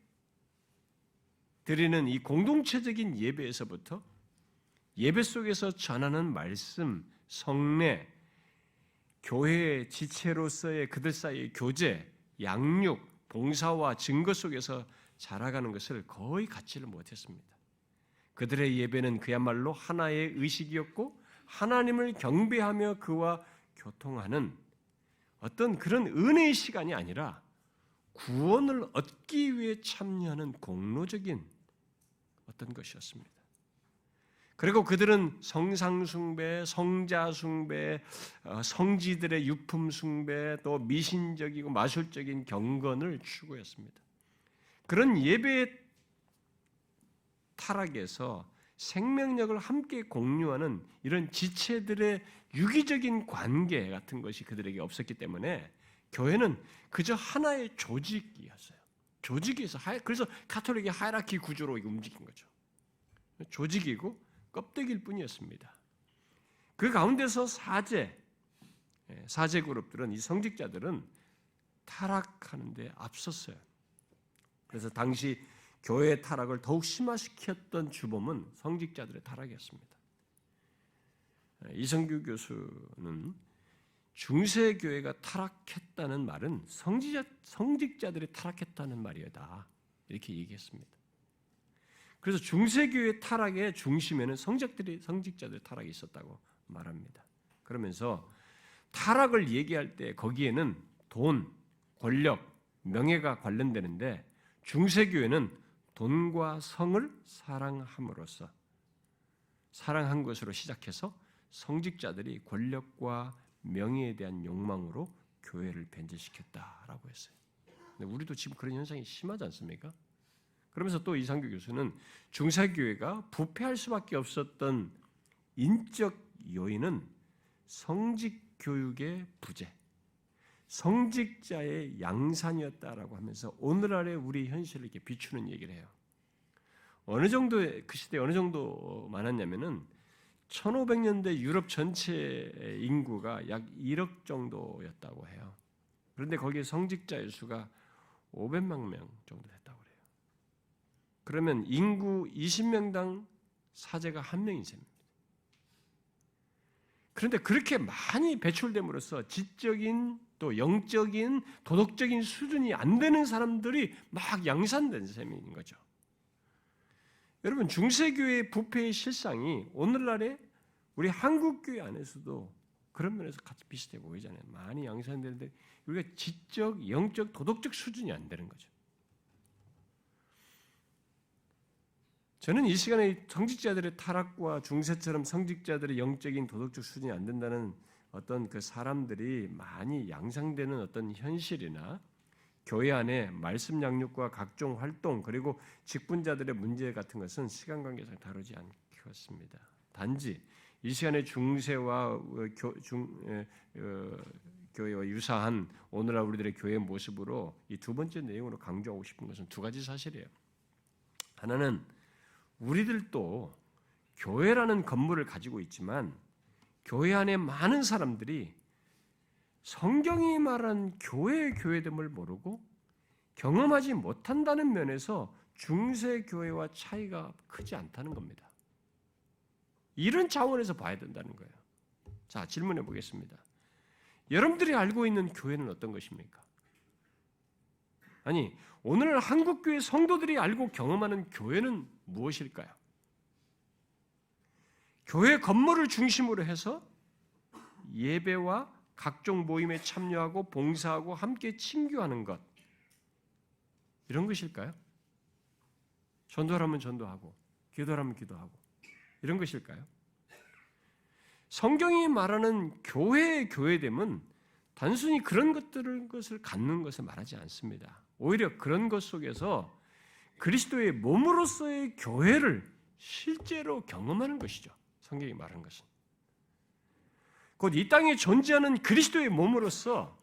S1: 드리는 이 공동체적인 예배에서부터 예배 속에서 전하는 말씀, 성례, 교회의 지체로서의 그들 사이의 교제, 양육, 봉사와 증거 속에서 자라가는 것을 거의 갖지를 못했습니다. 그들의 예배는 그야말로 하나의 의식이었고 하나님을 경배하며 그와 교통하는 어떤 그런 은혜의 시간이 아니라 구원을 얻기 위해 참여하는 공로적인 어떤 것이었습니다. 그리고 그들은 성상숭배, 성자숭배, 성지들의 유품숭배, 또 미신적이고 마술적인 경건을 추구했습니다. 그런 예배의 타락에서 생명력을 함께 공유하는 이런 지체들의 유기적인 관계 같은 것이 그들에게 없었기 때문에 교회는 그저 하나의 조직이었어요. 조직에서 그래서 가톨릭의 하이라키 구조로 움직인 거죠. 조직이고 껍데기일 뿐이었습니다. 그 가운데서 사제 그룹들은 이 성직자들은 타락하는 데 앞섰어요. 그래서 당시 교회의 타락을 더욱 심화시켰던 주범은 성직자들의 타락이었습니다. 이성규 교수는 중세교회가 타락했다는 말은 성직자들이 타락했다는 말이다. 이렇게 얘기했습니다. 그래서 중세교회 타락의 중심에는 성직자들의 타락이 있었다고 말합니다. 그러면서 타락을 얘기할 때 거기에는 돈, 권력, 명예가 관련되는데 중세교회는 돈과 성을 사랑함으로써 사랑한 것으로 시작해서 성직자들이 권력과 명예에 대한 욕망으로 교회를 변질시켰다라고 했어요. 근데 우리도 지금 그런 현상이 심하지 않습니까? 그러면서 또 이상규 교수는 중세교회가 부패할 수밖에 없었던 인적 요인은 성직 교육의 부재, 성직자의 양산이었다라고 하면서 오늘날의 우리 현실을 이렇게 비추는 얘기를 해요. 어느 정도 그 시대에 어느 정도 많았냐면은 1500년대 유럽 전체 인구가 약 1억 정도였다고 해요. 그런데 거기에 성직자의 수가 500만 명 정도 됐다고 그래요. 그러면 인구 20명당 사제가 한 명이 셉니다. 그런데 그렇게 많이 배출됨으로써 지적인 또 영적인 도덕적인 수준이 안 되는 사람들이 막 양산된 셈인 거죠. 여러분, 중세교회의 부패의 실상이 오늘날의 우리 한국교회 안에서도 그런 면에서 같이 비슷해 보이잖아요. 많이 양산되는데 우리가 지적, 영적, 도덕적 수준이 안 되는 거죠. 저는 이 시간에 성직자들의 타락과 중세처럼 성직자들의 영적인 도덕적 수준이 안 된다는 어떤 그 사람들이 많이 양상되는 어떤 현실이나 교회 안에 말씀 양육과 각종 활동 그리고 직분자들의 문제 같은 것은 시간 관계상 다루지 않겠습니다. 단지 이 시간에 중세와 교회와 유사한 오늘날 우리들의 교회 모습으로 이 두 번째 내용으로 강조하고 싶은 것은 두 가지 사실이에요. 하나는 우리들도 교회라는 건물을 가지고 있지만 교회 안에 많은 사람들이 성경이 말한 교회의 교회됨을 모르고 경험하지 못한다는 면에서 중세 교회와 차이가 크지 않다는 겁니다. 이런 차원에서 봐야 된다는 거예요. 자, 질문해 보겠습니다. 여러분들이 알고 있는 교회는 어떤 것입니까? 아니, 오늘 한국교회 성도들이 알고 경험하는 교회는 무엇일까요? 교회 건물을 중심으로 해서 예배와 각종 모임에 참여하고 봉사하고 함께 친교하는 것, 이런 것일까요? 전도하면 전도하고 기도하면 기도하고 이런 것일까요? 성경이 말하는 교회의 교회됨은 단순히 그런 것을 갖는 것을 말하지 않습니다. 오히려 그런 것 속에서 그리스도의 몸으로서의 교회를 실제로 경험하는 것이죠. 성경이 말하는 것은. 곧 이 땅에 존재하는 그리스도의 몸으로서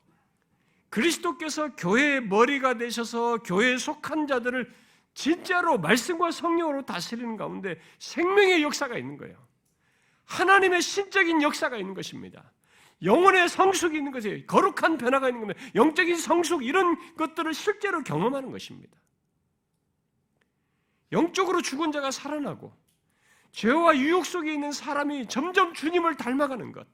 S1: 그리스도께서 교회의 머리가 되셔서 교회에 속한 자들을 진짜로 말씀과 성령으로 다스리는 가운데 생명의 역사가 있는 거예요. 하나님의 신적인 역사가 있는 것입니다. 영혼의 성숙이 있는 것이에요. 거룩한 변화가 있는 겁니다. 영적인 성숙 이런 것들을 실제로 경험하는 것입니다. 영적으로 죽은 자가 살아나고 죄와 유혹 속에 있는 사람이 점점 주님을 닮아가는 것,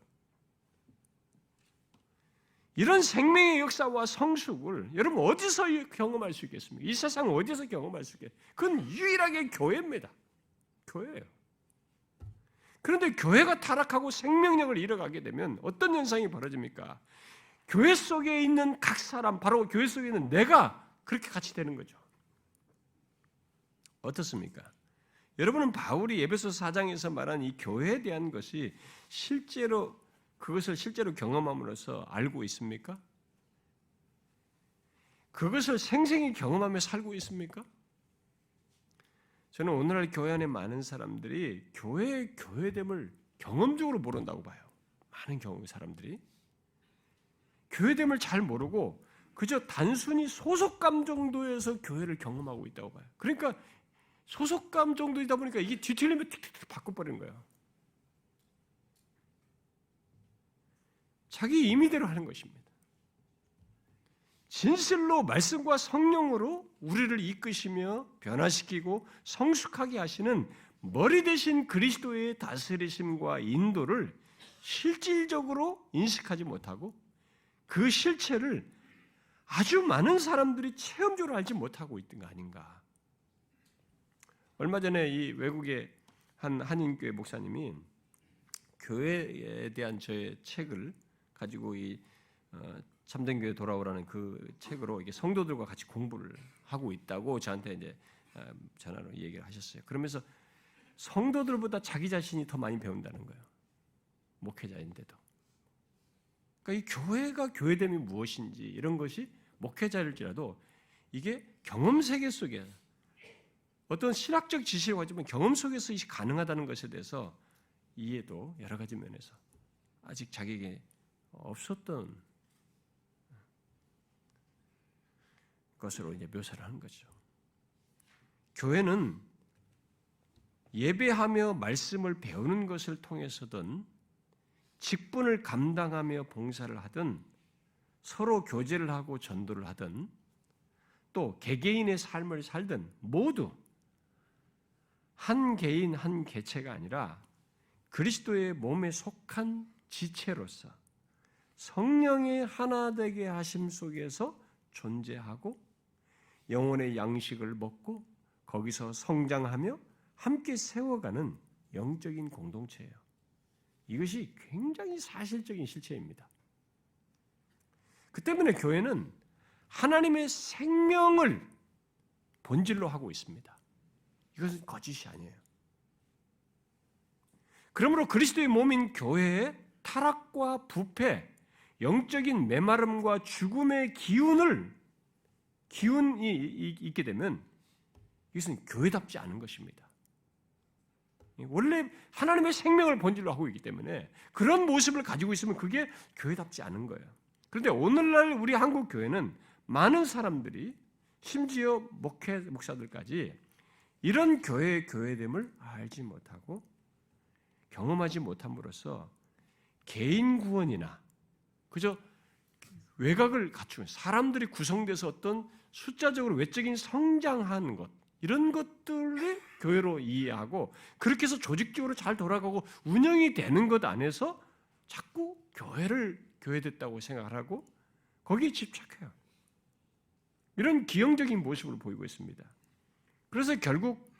S1: 이런 생명의 역사와 성숙을 여러분 어디서 경험할 수 있겠습니까? 이 세상 어디서 경험할 수 있겠어요? 그건 유일하게 교회입니다. 교회예요. 그런데 교회가 타락하고 생명력을 잃어가게 되면 어떤 현상이 벌어집니까? 교회 속에 있는 각 사람, 바로 교회 속에 있는 내가 그렇게 같이 되는 거죠. 어떻습니까? 여러분은 바울이 에베소 4장에서 말한 이 교회에 대한 것이 그것을 실제로 경험함으로써 알고 있습니까? 그것을 생생히 경험하며 살고 있습니까? 저는 오늘날 교회 안에 많은 사람들이 교회의 교회됨을 경험적으로 모른다고 봐요. 많은 경우 사람들이 교회됨을 잘 모르고 그저 단순히 소속감 정도에서 교회를 경험하고 있다고 봐요. 그러니까 소속감 정도이다 보니까 이게 뒤틀리면 틱틱틱 바꿔버리는 거예요. 자기 임의대로 하는 것입니다. 진실로 말씀과 성령으로 우리를 이끄시며 변화시키고 성숙하게 하시는 머리 대신 그리스도의 다스리심과 인도를 실질적으로 인식하지 못하고 그 실체를 아주 많은 사람들이 체험적으로 알지 못하고 있던 거 아닌가. 얼마 전에 이 외국의 한 한인교회 목사님이 교회에 대한 저의 책을 가지고 이 참된 교회 돌아오라는 그 책으로 이게 성도들과 같이 공부를 하고 있다고 저한테 이제 전화로 얘기를 하셨어요. 그러면서 성도들보다 자기 자신이 더 많이 배운다는 거예요. 목회자인데도. 그러니까 이 교회가 교회됨이 무엇인지 이런 것이 목회자일지라도 이게 경험 세계 속에 어떤 신학적 지식을 가지면 경험 속에서 가능하다는 것에 대해서 이해도 여러 가지 면에서 아직 자기에게 없었던 것으로 이제 묘사를 하는 거죠. 교회는 예배하며 말씀을 배우는 것을 통해서든 직분을 감당하며 봉사를 하든 서로 교제를 하고 전도를 하든 또 개개인의 삶을 살든 모두 한 개인 한 개체가 아니라 그리스도의 몸에 속한 지체로서 성령의 하나 되게 하심 속에서 존재하고 영혼의 양식을 먹고 거기서 성장하며 함께 세워가는 영적인 공동체예요. 이것이 굉장히 사실적인 실체입니다. 그 때문에 교회는 하나님의 생명을 본질로 하고 있습니다. 이것은 거짓이 아니에요. 그러므로 그리스도의 몸인 교회의 타락과 부패, 영적인 메마름과 죽음의 기운이 있게 되면 이것은 교회답지 않은 것입니다. 원래 하나님의 생명을 본질로 하고 있기 때문에 그런 모습을 가지고 있으면 그게 교회답지 않은 거예요. 그런데 오늘날 우리 한국 교회는 많은 사람들이 심지어 목사들까지 이런 교회의 교회됨을 알지 못하고 경험하지 못함으로써 개인 구원이나 그저 외곽을 갖추는 사람들이 구성돼서 어떤 숫자적으로 외적인 성장하는 것 이런 것들을 교회로 이해하고 그렇게 해서 조직적으로 잘 돌아가고 운영이 되는 것 안에서 자꾸 교회를 교회됐다고 생각을 하고 거기에 집착해요. 이런 기형적인 모습을 보이고 있습니다. 그래서 결국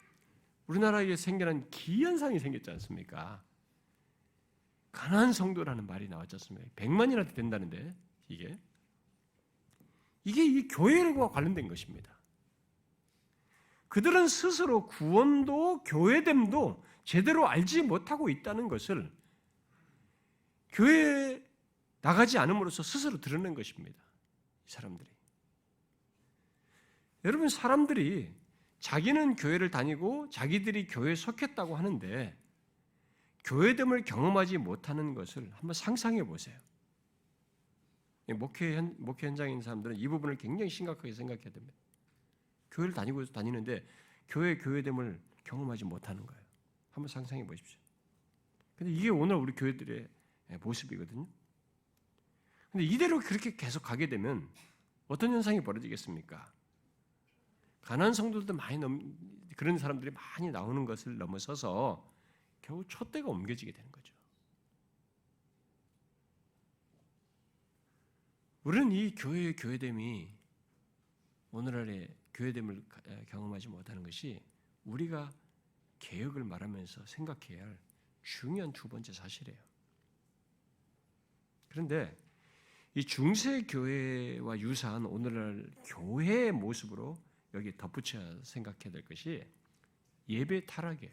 S1: 우리나라에 생겨난 기현상이 생겼지 않습니까? 가난한 성도라는 말이 나왔지 않습니까? 100만이나 된다는데 이게 이 교회와 관련된 것입니다. 그들은 스스로 구원도 교회됨도 제대로 알지 못하고 있다는 것을 교회에 나가지 않음으로써 스스로 드러낸 것입니다. 이 사람들이. 여러분 사람들이 자기는 교회를 다니고 자기들이 교회에 속했다고 하는데 교회됨을 경험하지 못하는 것을 한번 상상해 보세요. 목회 현장에 있는 사람들은 이 부분을 굉장히 심각하게 생각해야 됩니다. 교회를 다니는데 교회됨을 경험하지 못하는 거예요. 한번 상상해 보십시오. 근데 이게 오늘 우리 교회들의 모습이거든요. 근데 이대로 그렇게 계속 가게 되면 어떤 현상이 벌어지겠습니까? 가난한 성도들도 그런 사람들이 많이 나오는 것을 넘어서서 겨우 촛대가 옮겨지게 되는 거죠. 우리는 이 교회의 교회됨이 오늘날의 교회됨을 경험하지 못하는 것이 우리가 개혁을 말하면서 생각해야 할 중요한 두 번째 사실이에요. 그런데 이 중세 교회와 유사한 오늘날 교회의 모습으로 여기 덧붙여 생각해야 될 것이 예배 타락이에요.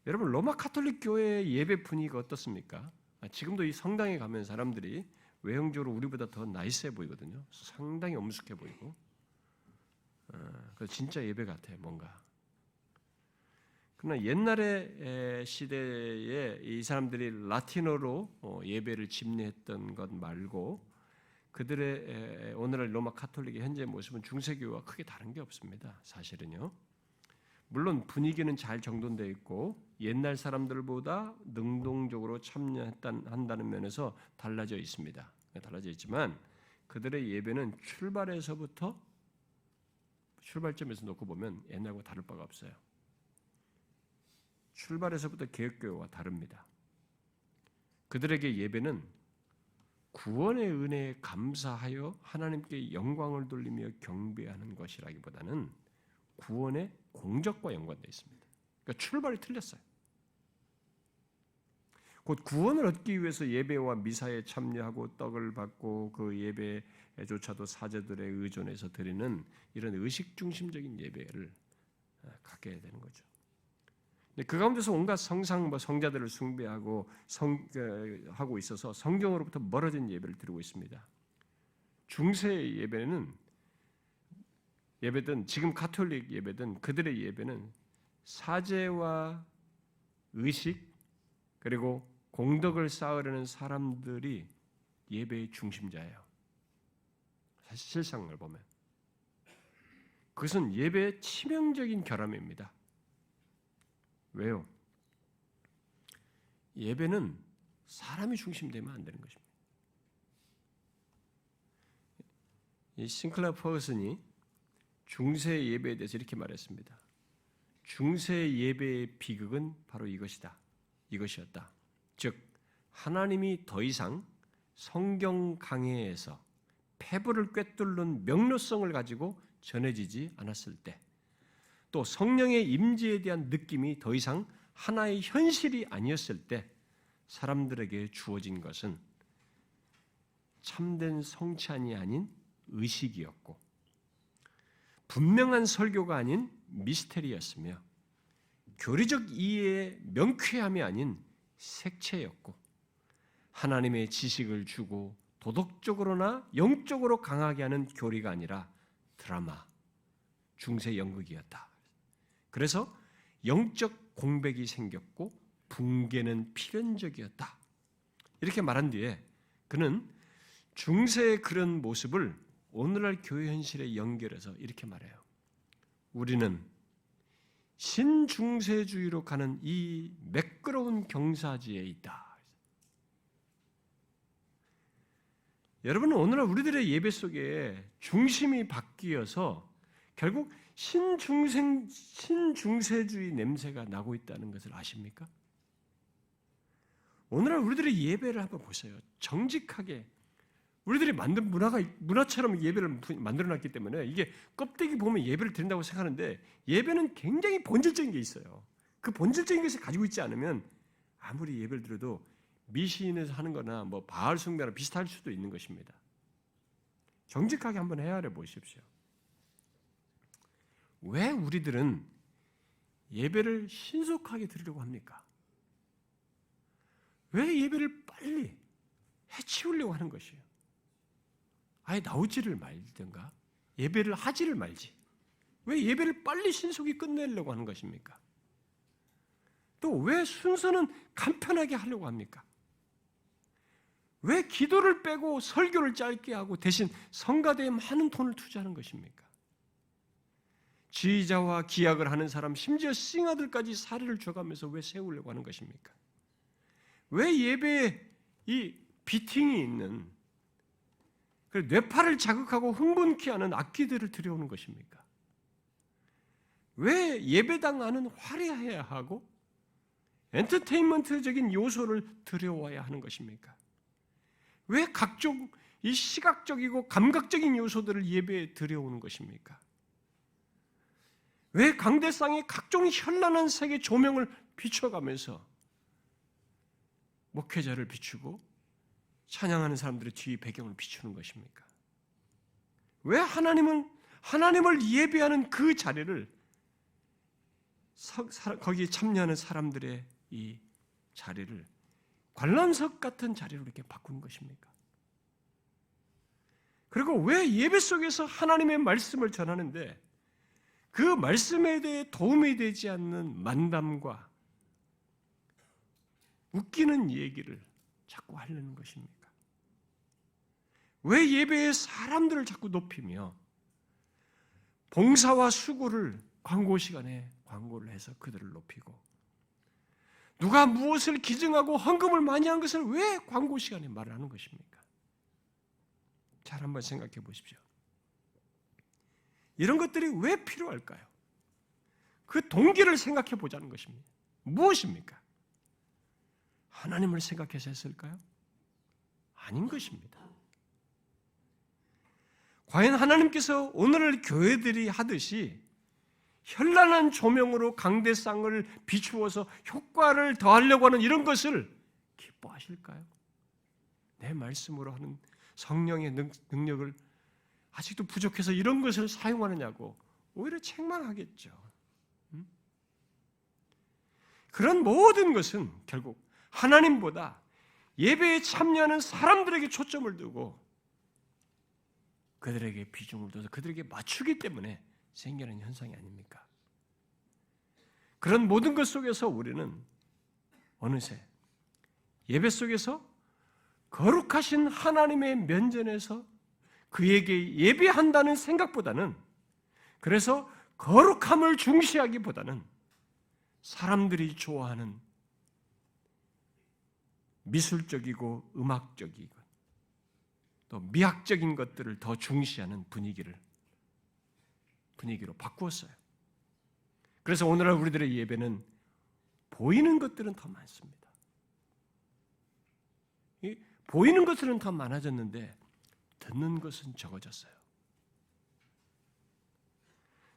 S1: 여러분 로마 가톨릭 교회의 예배 분위기가 어떻습니까? 지금도 이 성당에 가면 사람들이 외형적으로 우리보다 더 나이스해 보이거든요. 상당히 엄숙해 보이고, 진짜 예배 같아요, 뭔가. 그러나 옛날의 시대에 이 사람들이 라틴어로 예배를 집례했던 것 말고 그들의 오늘날 로마 가톨릭의 현재 모습은 중세교회와 크게 다른 게 없습니다. 사실은요. 물론 분위기는 잘 정돈되어 있고 옛날 사람들보다 능동적으로 참여한다는 면에서 달라져 있습니다. 달라져 있지만 그들의 예배는 출발점에서 놓고 보면 옛날과 다를 바가 없어요. 출발에서부터 개혁교회와 다릅니다. 그들에게 예배는 구원의 은혜에 감사하여 하나님께 영광을 돌리며 경배하는 것이라기보다는 구원의 공적과 연관되어 있습니다. 그러니까 출발이 틀렸어요. 곧 구원을 얻기 위해서 예배와 미사에 참여하고 떡을 받고 그 예배조차도 사제들의 의존해서 드리는 이런 의식 중심적인 예배를 갖게 되는 거죠. 그 가운데서 온갖 성자들을 숭배하고 하고 있어서 성경으로부터 멀어진 예배를 드리고 있습니다. 중세의 예배든 지금 가톨릭 예배든 그들의 예배는 사제와 의식 그리고 공덕을 쌓으려는 사람들이 예배의 중심자예요. 사실 실상을 보면 그것은 예배의 치명적인 결함입니다. 왜요? 예배는 사람이 중심되면 안 되는 것입니다. 이 싱클라 퍼거슨이 중세 예배에 대해서 이렇게 말했습니다. 중세 예배의 비극은 바로 이것이었다. 즉 하나님이 더 이상 성경 강해에서 폐부를 꿰뚫는 명료성을 가지고 전해지지 않았을 때, 또 성령의 임재에 대한 느낌이 더 이상 하나의 현실이 아니었을 때 사람들에게 주어진 것은 참된 성찬이 아닌 의식이었고 분명한 설교가 아닌 미스테리였으며 교리적 이해의 명쾌함이 아닌 색채였고 하나님의 지식을 주고 도덕적으로나 영적으로 강하게 하는 교리가 아니라 드라마, 중세 연극이었다. 그래서 영적 공백이 생겼고 붕괴는 필연적이었다. 이렇게 말한 뒤에 그는 중세의 그런 모습을 오늘날 교회 현실에 연결해서 이렇게 말해요. 우리는 신중세주의로 가는 이 매끄러운 경사지에 있다. 여러분은 오늘날 우리들의 예배 속에 중심이 바뀌어서 결국 신중세주의 냄새가 나고 있다는 것을 아십니까? 오늘날 우리들의 예배를 한번 보세요. 정직하게 우리들이 만든 문화처럼 예배를 만들어놨기 때문에 이게 껍데기 보면 예배를 드린다고 생각하는데 예배는 굉장히 본질적인 게 있어요. 그 본질적인 것을 가지고 있지 않으면 아무리 예배를 드려도 미신에서 하는 거나 뭐 바알 숭배나 비슷할 수도 있는 것입니다. 정직하게 한번 헤아려 보십시오. 왜 우리들은 예배를 신속하게 드리려고 합니까? 왜 예배를 빨리 해치우려고 하는 것이에요? 아예 나오지를 말든가 예배를 하지를 말지. 왜 예배를 빨리 신속히 끝내려고 하는 것입니까? 또 왜 순서는 간편하게 하려고 합니까? 왜 기도를 빼고 설교를 짧게 하고 대신 성가대에 많은 돈을 투자하는 것입니까? 지휘자와 기약을 하는 사람, 심지어 싱어들까지 사례를 줘가면서 왜 세우려고 하는 것입니까? 왜 예배에 이 비팅이 있는 뇌파를 자극하고 흥분케 하는 악기들을 들여오는 것입니까? 왜 예배당 안은 화려해야 하고 엔터테인먼트적인 요소를 들여와야 하는 것입니까? 왜 각종 이 시각적이고 감각적인 요소들을 예배에 들여오는 것입니까? 왜 강대상에 각종 현란한 색의 조명을 비춰가면서 목회자를 비추고 찬양하는 사람들의 뒤 배경을 비추는 것입니까? 왜 하나님을 예배하는 그 자리를 거기에 참여하는 사람들의 이 자리를 관람석 같은 자리로 이렇게 바꾸는 것입니까? 그리고 왜 예배 속에서 하나님의 말씀을 전하는데 그 말씀에 대해 도움이 되지 않는 만담과 웃기는 얘기를 자꾸 하려는 것입니까? 왜 예배에 사람들을 자꾸 높이며 봉사와 수고를 광고 시간에 광고를 해서 그들을 높이고 누가 무엇을 기증하고 헌금을 많이 한 것을 왜 광고 시간에 말을 하는 것입니까? 잘 한번 생각해 보십시오. 이런 것들이 왜 필요할까요? 그 동기를 생각해 보자는 것입니다. 무엇입니까? 하나님을 생각해서 했을까요? 아닌 것입니다. 과연 하나님께서 오늘 교회들이 하듯이 현란한 조명으로 강대상을 비추어서 효과를 더하려고 하는 이런 것을 기뻐하실까요? 내 말씀으로 하는 성령의 능력을 아직도 부족해서 이런 것을 사용하느냐고 오히려 책망하겠죠. 그런 모든 것은 결국 하나님보다 예배에 참여하는 사람들에게 초점을 두고 그들에게 비중을 둬서 그들에게 맞추기 때문에 생기는 현상이 아닙니까? 그런 모든 것 속에서 우리는 어느새 예배 속에서 거룩하신 하나님의 면전에서 그에게 예배한다는 생각보다는 그래서 거룩함을 중시하기보다는 사람들이 좋아하는 미술적이고 음악적이고 또 미학적인 것들을 더 중시하는 분위기로 바꾸었어요. 그래서 오늘날 우리들의 예배는 보이는 것들은 더 많습니다. 보이는 것은 더 많아졌는데 듣는 것은 적어졌어요.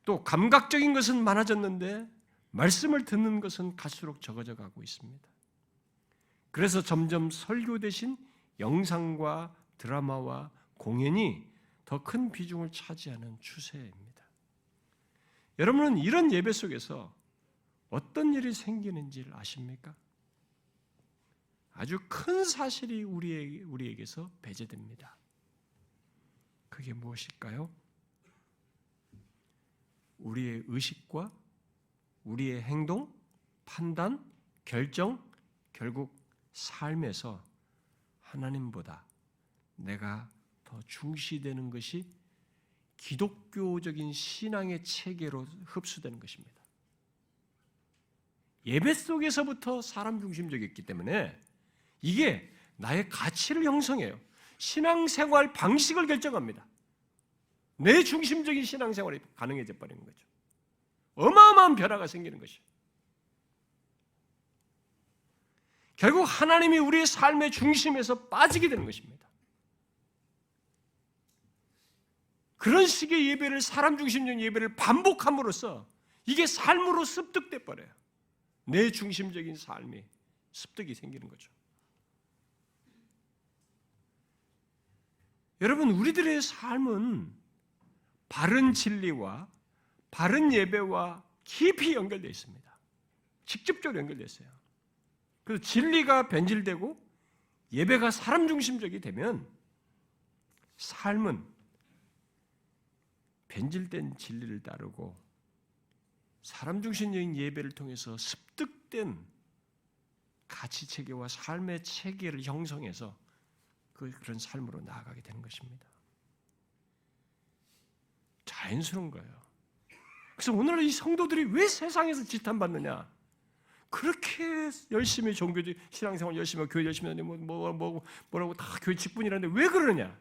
S1: 또 감각적인 것은 많아졌는데 말씀을 듣는 것은 갈수록 적어져 가고 있습니다. 그래서 점점 설교 대신 영상과 드라마와 공연이 더 큰 비중을 차지하는 추세입니다. 여러분은 이런 예배 속에서 어떤 일이 생기는지를 아십니까? 아주 큰 사실이 우리에게서 배제됩니다. 그게 무엇일까요? 우리의 의식과 우리의 행동, 판단, 결정, 결국 삶에서 하나님보다 내가 더 중시되는 것이 기독교적인 신앙의 체계로 흡수되는 것입니다. 예배 속에서부터 사람 중심적이었기 때문에 이게 나의 가치를 형성해요. 신앙생활 방식을 결정합니다. 내 중심적인 신앙생활이 가능해져 버리는 거죠. 어마어마한 변화가 생기는 것이죠. 결국 하나님이 우리의 삶의 중심에서 빠지게 되는 것입니다. 그런 식의 예배를, 사람 중심적인 예배를 반복함으로써 이게 삶으로 습득돼 버려요. 내 중심적인 삶이 습득이 생기는 거죠. 여러분, 우리들의 삶은 바른 진리와 바른 예배와 깊이 연결되어 있습니다. 직접적으로 연결되어 있어요. 그래서 진리가 변질되고 예배가 사람 중심적이 되면 삶은 변질된 진리를 따르고 사람 중심적인 예배를 통해서 습득된 가치 체계와 삶의 체계를 형성해서 그런 삶으로 나아가게 되는 것입니다. 자연스러운 거예요. 그래서 오늘 이 성도들이 왜 세상에서 지탄받느냐? 그렇게 열심히 종교적 신앙생활 열심히 하고 교회 열심히 하는데 뭐라고 다 교회 직분이라는데 왜 그러느냐?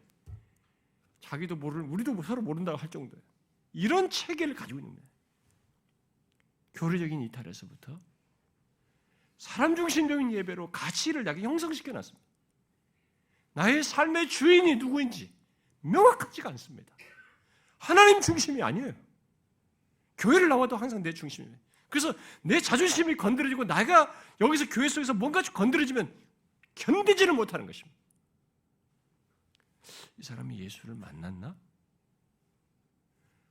S1: 자기도 모르는, 우리도 서로 모른다고 할 정도예요. 이런 체계를 가지고 있는 거예요. 교리적인 이탈에서부터 사람 중심적인 예배로 가치를 나게 형성시켜 놨습니다. 나의 삶의 주인이 누구인지 명확하지가 않습니다. 하나님 중심이 아니에요. 교회를 나와도 항상 내 중심이에요. 그래서 내 자존심이 건드려지고 내가 여기서 교회 속에서 뭔가 건드려지면 견디지를 못하는 것입니다. 이 사람이 예수를 만났나?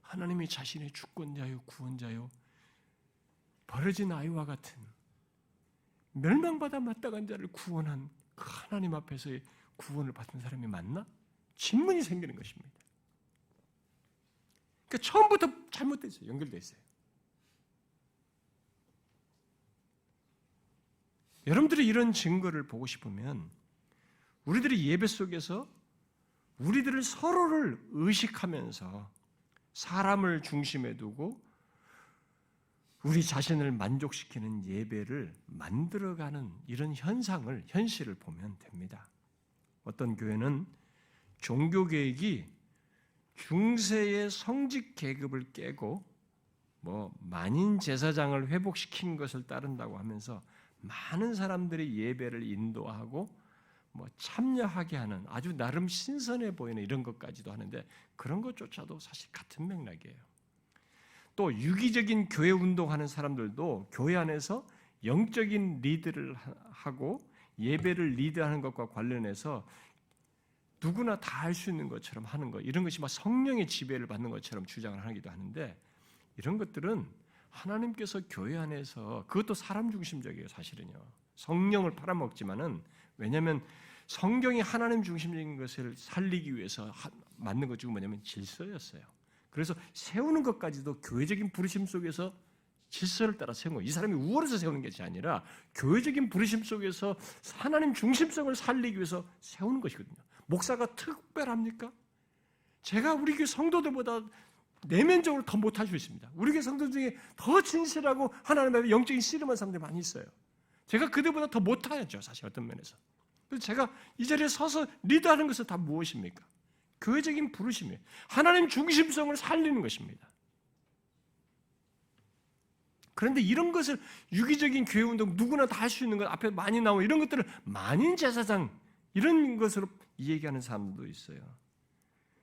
S1: 하나님이 자신의 주권자요 구원자요 버려진 아이와 같은 멸망받아 마땅한 자를 구원한 그 하나님 앞에서의 구원을 받은 사람이 맞나? 질문이 생기는 것입니다. 그러니까 처음부터 잘못되어 있어요. 연결되어 있어요. 여러분들이 이런 증거를 보고 싶으면 우리들이 예배 속에서 우리들을 서로를 의식하면서 사람을 중심에 두고 우리 자신을 만족시키는 예배를 만들어가는 이런 현실을 보면 됩니다. 어떤 교회는 종교개혁이 중세의 성직 계급을 깨고 만인 제사장을 회복시킨 것을 따른다고 하면서 많은 사람들이 예배를 인도하고 참여하게 하는 아주 나름 신선해 보이는 이런 것까지도 하는데 그런 것조차도 사실 같은 맥락이에요. 또 유기적인 교회 운동하는 사람들도 교회 안에서 영적인 리드를 하고 예배를 리드하는 것과 관련해서 누구나 다 할 수 있는 것처럼 하는 것, 이런 것이 막 성령의 지배를 받는 것처럼 주장을 하기도 하는데 이런 것들은 하나님께서 교회 안에서 그것도 사람 중심적이에요. 사실은요. 성령을 팔아먹지만은 왜냐하면 성경이 하나님 중심적인 것을 살리기 위해서 만든 것 중 뭐냐면 질서였어요. 그래서 세우는 것까지도 교회적인 부르심 속에서 질서를 따라 세운 거예요. 이 사람이 우월해서 세우는 것이 아니라 교회적인 부르심 속에서 하나님 중심성을 살리기 위해서 세우는 것이거든요. 목사가 특별합니까? 제가 우리 교회 성도들보다 내면적으로 더 못할 수 있습니다. 우리 교회 성도 중에 더 진실하고 하나님 앞에 영적인 씨름한 사람들이 많이 있어요. 제가 그들보다 더 못하죠. 사실 어떤 면에서. 그래서 제가 이 자리에 서서 리드하는 것은 다 무엇입니까? 교회적인 부르심이에요. 하나님 중심성을 살리는 것입니다. 그런데 이런 것을 유기적인 교회 운동 누구나 다 할 수 있는 것 앞에 많이 나오는 이런 것들을 만인 제사장 이런 것으로 얘기하는 사람도 있어요.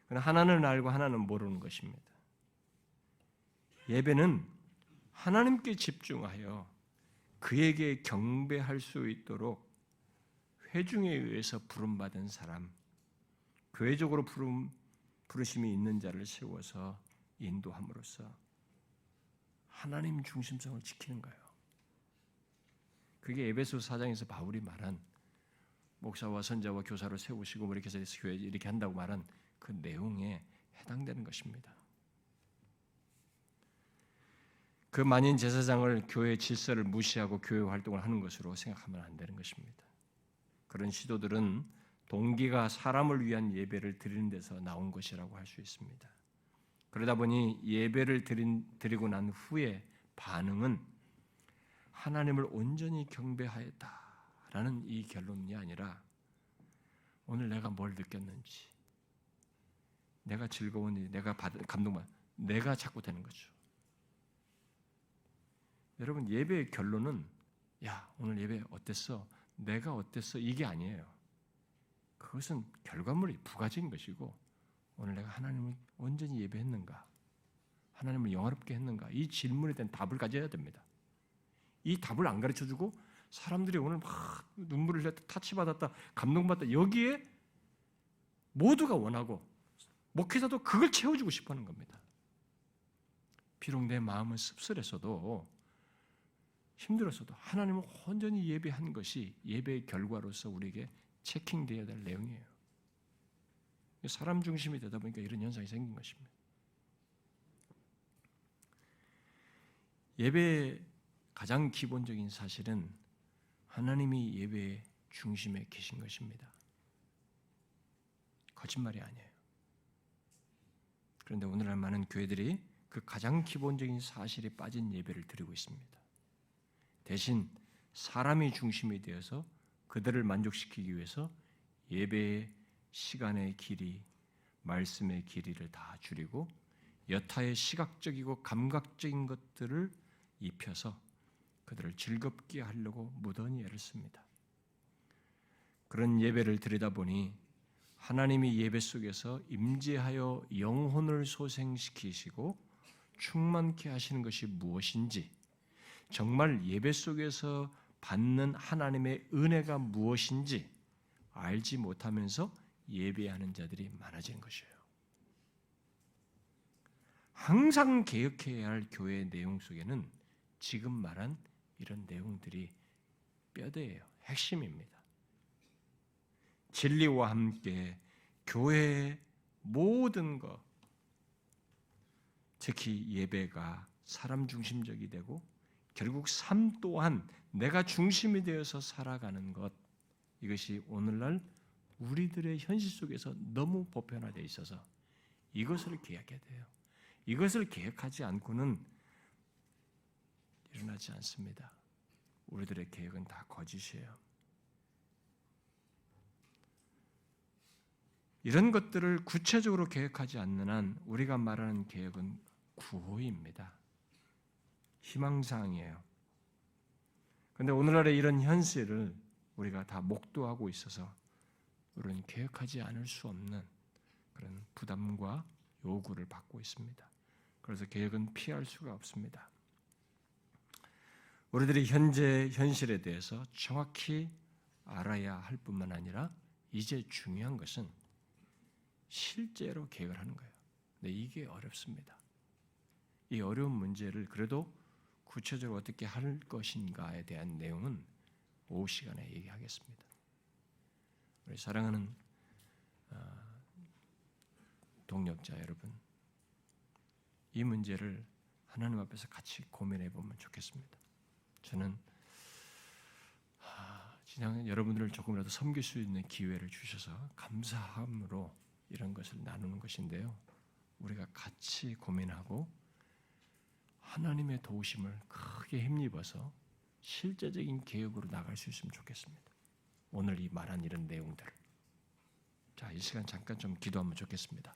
S1: 그러나 하나는 알고 하나는 모르는 것입니다. 예배는 하나님께 집중하여 그에게 경배할 수 있도록 회중에 의해서 부름받은 사람, 교회적으로 부르심이 있는 자를 세워서 인도함으로써 하나님 중심성을 지키는 거예요. 그게 에베소 4장에서 바울이 말한 목사와 선자와 교사로 세우시고 뭐 이렇게 해서 교회 이렇게 한다고 말한 그 내용에 해당되는 것입니다. 그 만인 제사장을 교회 질서를 무시하고 교회 활동을 하는 것으로 생각하면 안 되는 것입니다. 그런 시도들은 동기가 사람을 위한 예배를 드리는 데서 나온 것이라고 할 수 있습니다. 그러다 보니 예배를 드리고 난 후에 반응은 하나님을 온전히 경배하였다라는 이 결론이 아니라 오늘 내가 뭘 느꼈는지, 내가 즐거운지, 내가 받은 감동만, 내가 자꾸 되는 거죠. 여러분 예배의 결론은 야 오늘 예배 어땠어? 내가 어땠어? 이게 아니에요. 그것은 결과물이 부가적인 것이고 오늘 내가 하나님을 온전히 예배했는가? 하나님을 영화롭게 했는가? 이 질문에 대한 답을 가져야 됩니다. 이 답을 안 가르쳐주고 사람들이 오늘 막 눈물을 흘렸다, 타치받았다, 감동받았다 여기에 모두가 원하고 목회자도 그걸 채워주고 싶어하는 겁니다. 비록 내 마음은 씁쓸했어도 힘들었어도 하나님을 온전히 예배한 것이 예배의 결과로서 우리에게 체킹되어야 될 내용이에요. 사람 중심이 되다 보니까 이런 현상이 생긴 것입니다. 예배의 가장 기본적인 사실은 하나님이 예배의 중심에 계신 것입니다. 거짓말이 아니에요. 그런데 오늘날 많은 교회들이 그 가장 기본적인 사실에 빠진 예배를 드리고 있습니다. 대신 사람이 중심이 되어서 그들을 만족시키기 위해서 예배의 시간의 길이, 말씀의 길이를 다 줄이고 여타의 시각적이고 감각적인 것들을 입혀서 그들을 즐겁게 하려고 무던히 애를 씁니다. 그런 예배를 드리다 보니 하나님이 예배 속에서 임재하여 영혼을 소생시키시고 충만케 하시는 것이 무엇인지, 정말 예배 속에서 받는 하나님의 은혜가 무엇인지 알지 못하면서 예배하는 자들이 많아지는 것이에요. 항상 개혁해야 할 교회의 내용 속에는 지금 말한 이런 내용들이 뼈대예요. 핵심입니다. 진리와 함께 교회의 모든 것, 특히 예배가 사람 중심적이 되고 결국 삶 또한 내가 중심이 되어서 살아가는 것, 이것이 오늘날 우리들의 현실 속에서 너무 보편화되어 있어서 이것을 개혁해야 돼요. 이것을 개혁하지 않고는 일어나지 않습니다. 우리들의 개혁은 다 거짓이에요. 이런 것들을 구체적으로 개혁하지 않는 한 우리가 말하는 개혁은 구호입니다. 희망사항이에요. 그런데 오늘날의 이런 현실을 우리가 다 목도하고 있어서 우리는 개혁하지 않을 수 없는 그런 부담과 요구를 받고 있습니다. 그래서 개혁은 피할 수가 없습니다. 우리들이 현재 현실에 대해서 정확히 알아야 할 뿐만 아니라 이제 중요한 것은 실제로 개혁을 하는 거예요. 근데 이게 어렵습니다. 이 어려운 문제를 그래도 구체적으로 어떻게 할 것인가에 대한 내용은 오후 시간에 얘기하겠습니다. 우리 사랑하는 동역자 여러분, 이 문제를 하나님 앞에서 같이 고민해 보면 좋겠습니다. 저는 그냥 여러분들을 조금이라도 섬길 수 있는 기회를 주셔서 감사함으로 이런 것을 나누는 것인데요. 우리가 같이 고민하고 하나님의 도우심을 크게 힘입어서 실제적인 개혁으로 나갈 수 있으면 좋겠습니다. 오늘 이 말한 이런 내용들을. 자, 이 시간 잠깐 좀 기도하면 좋겠습니다.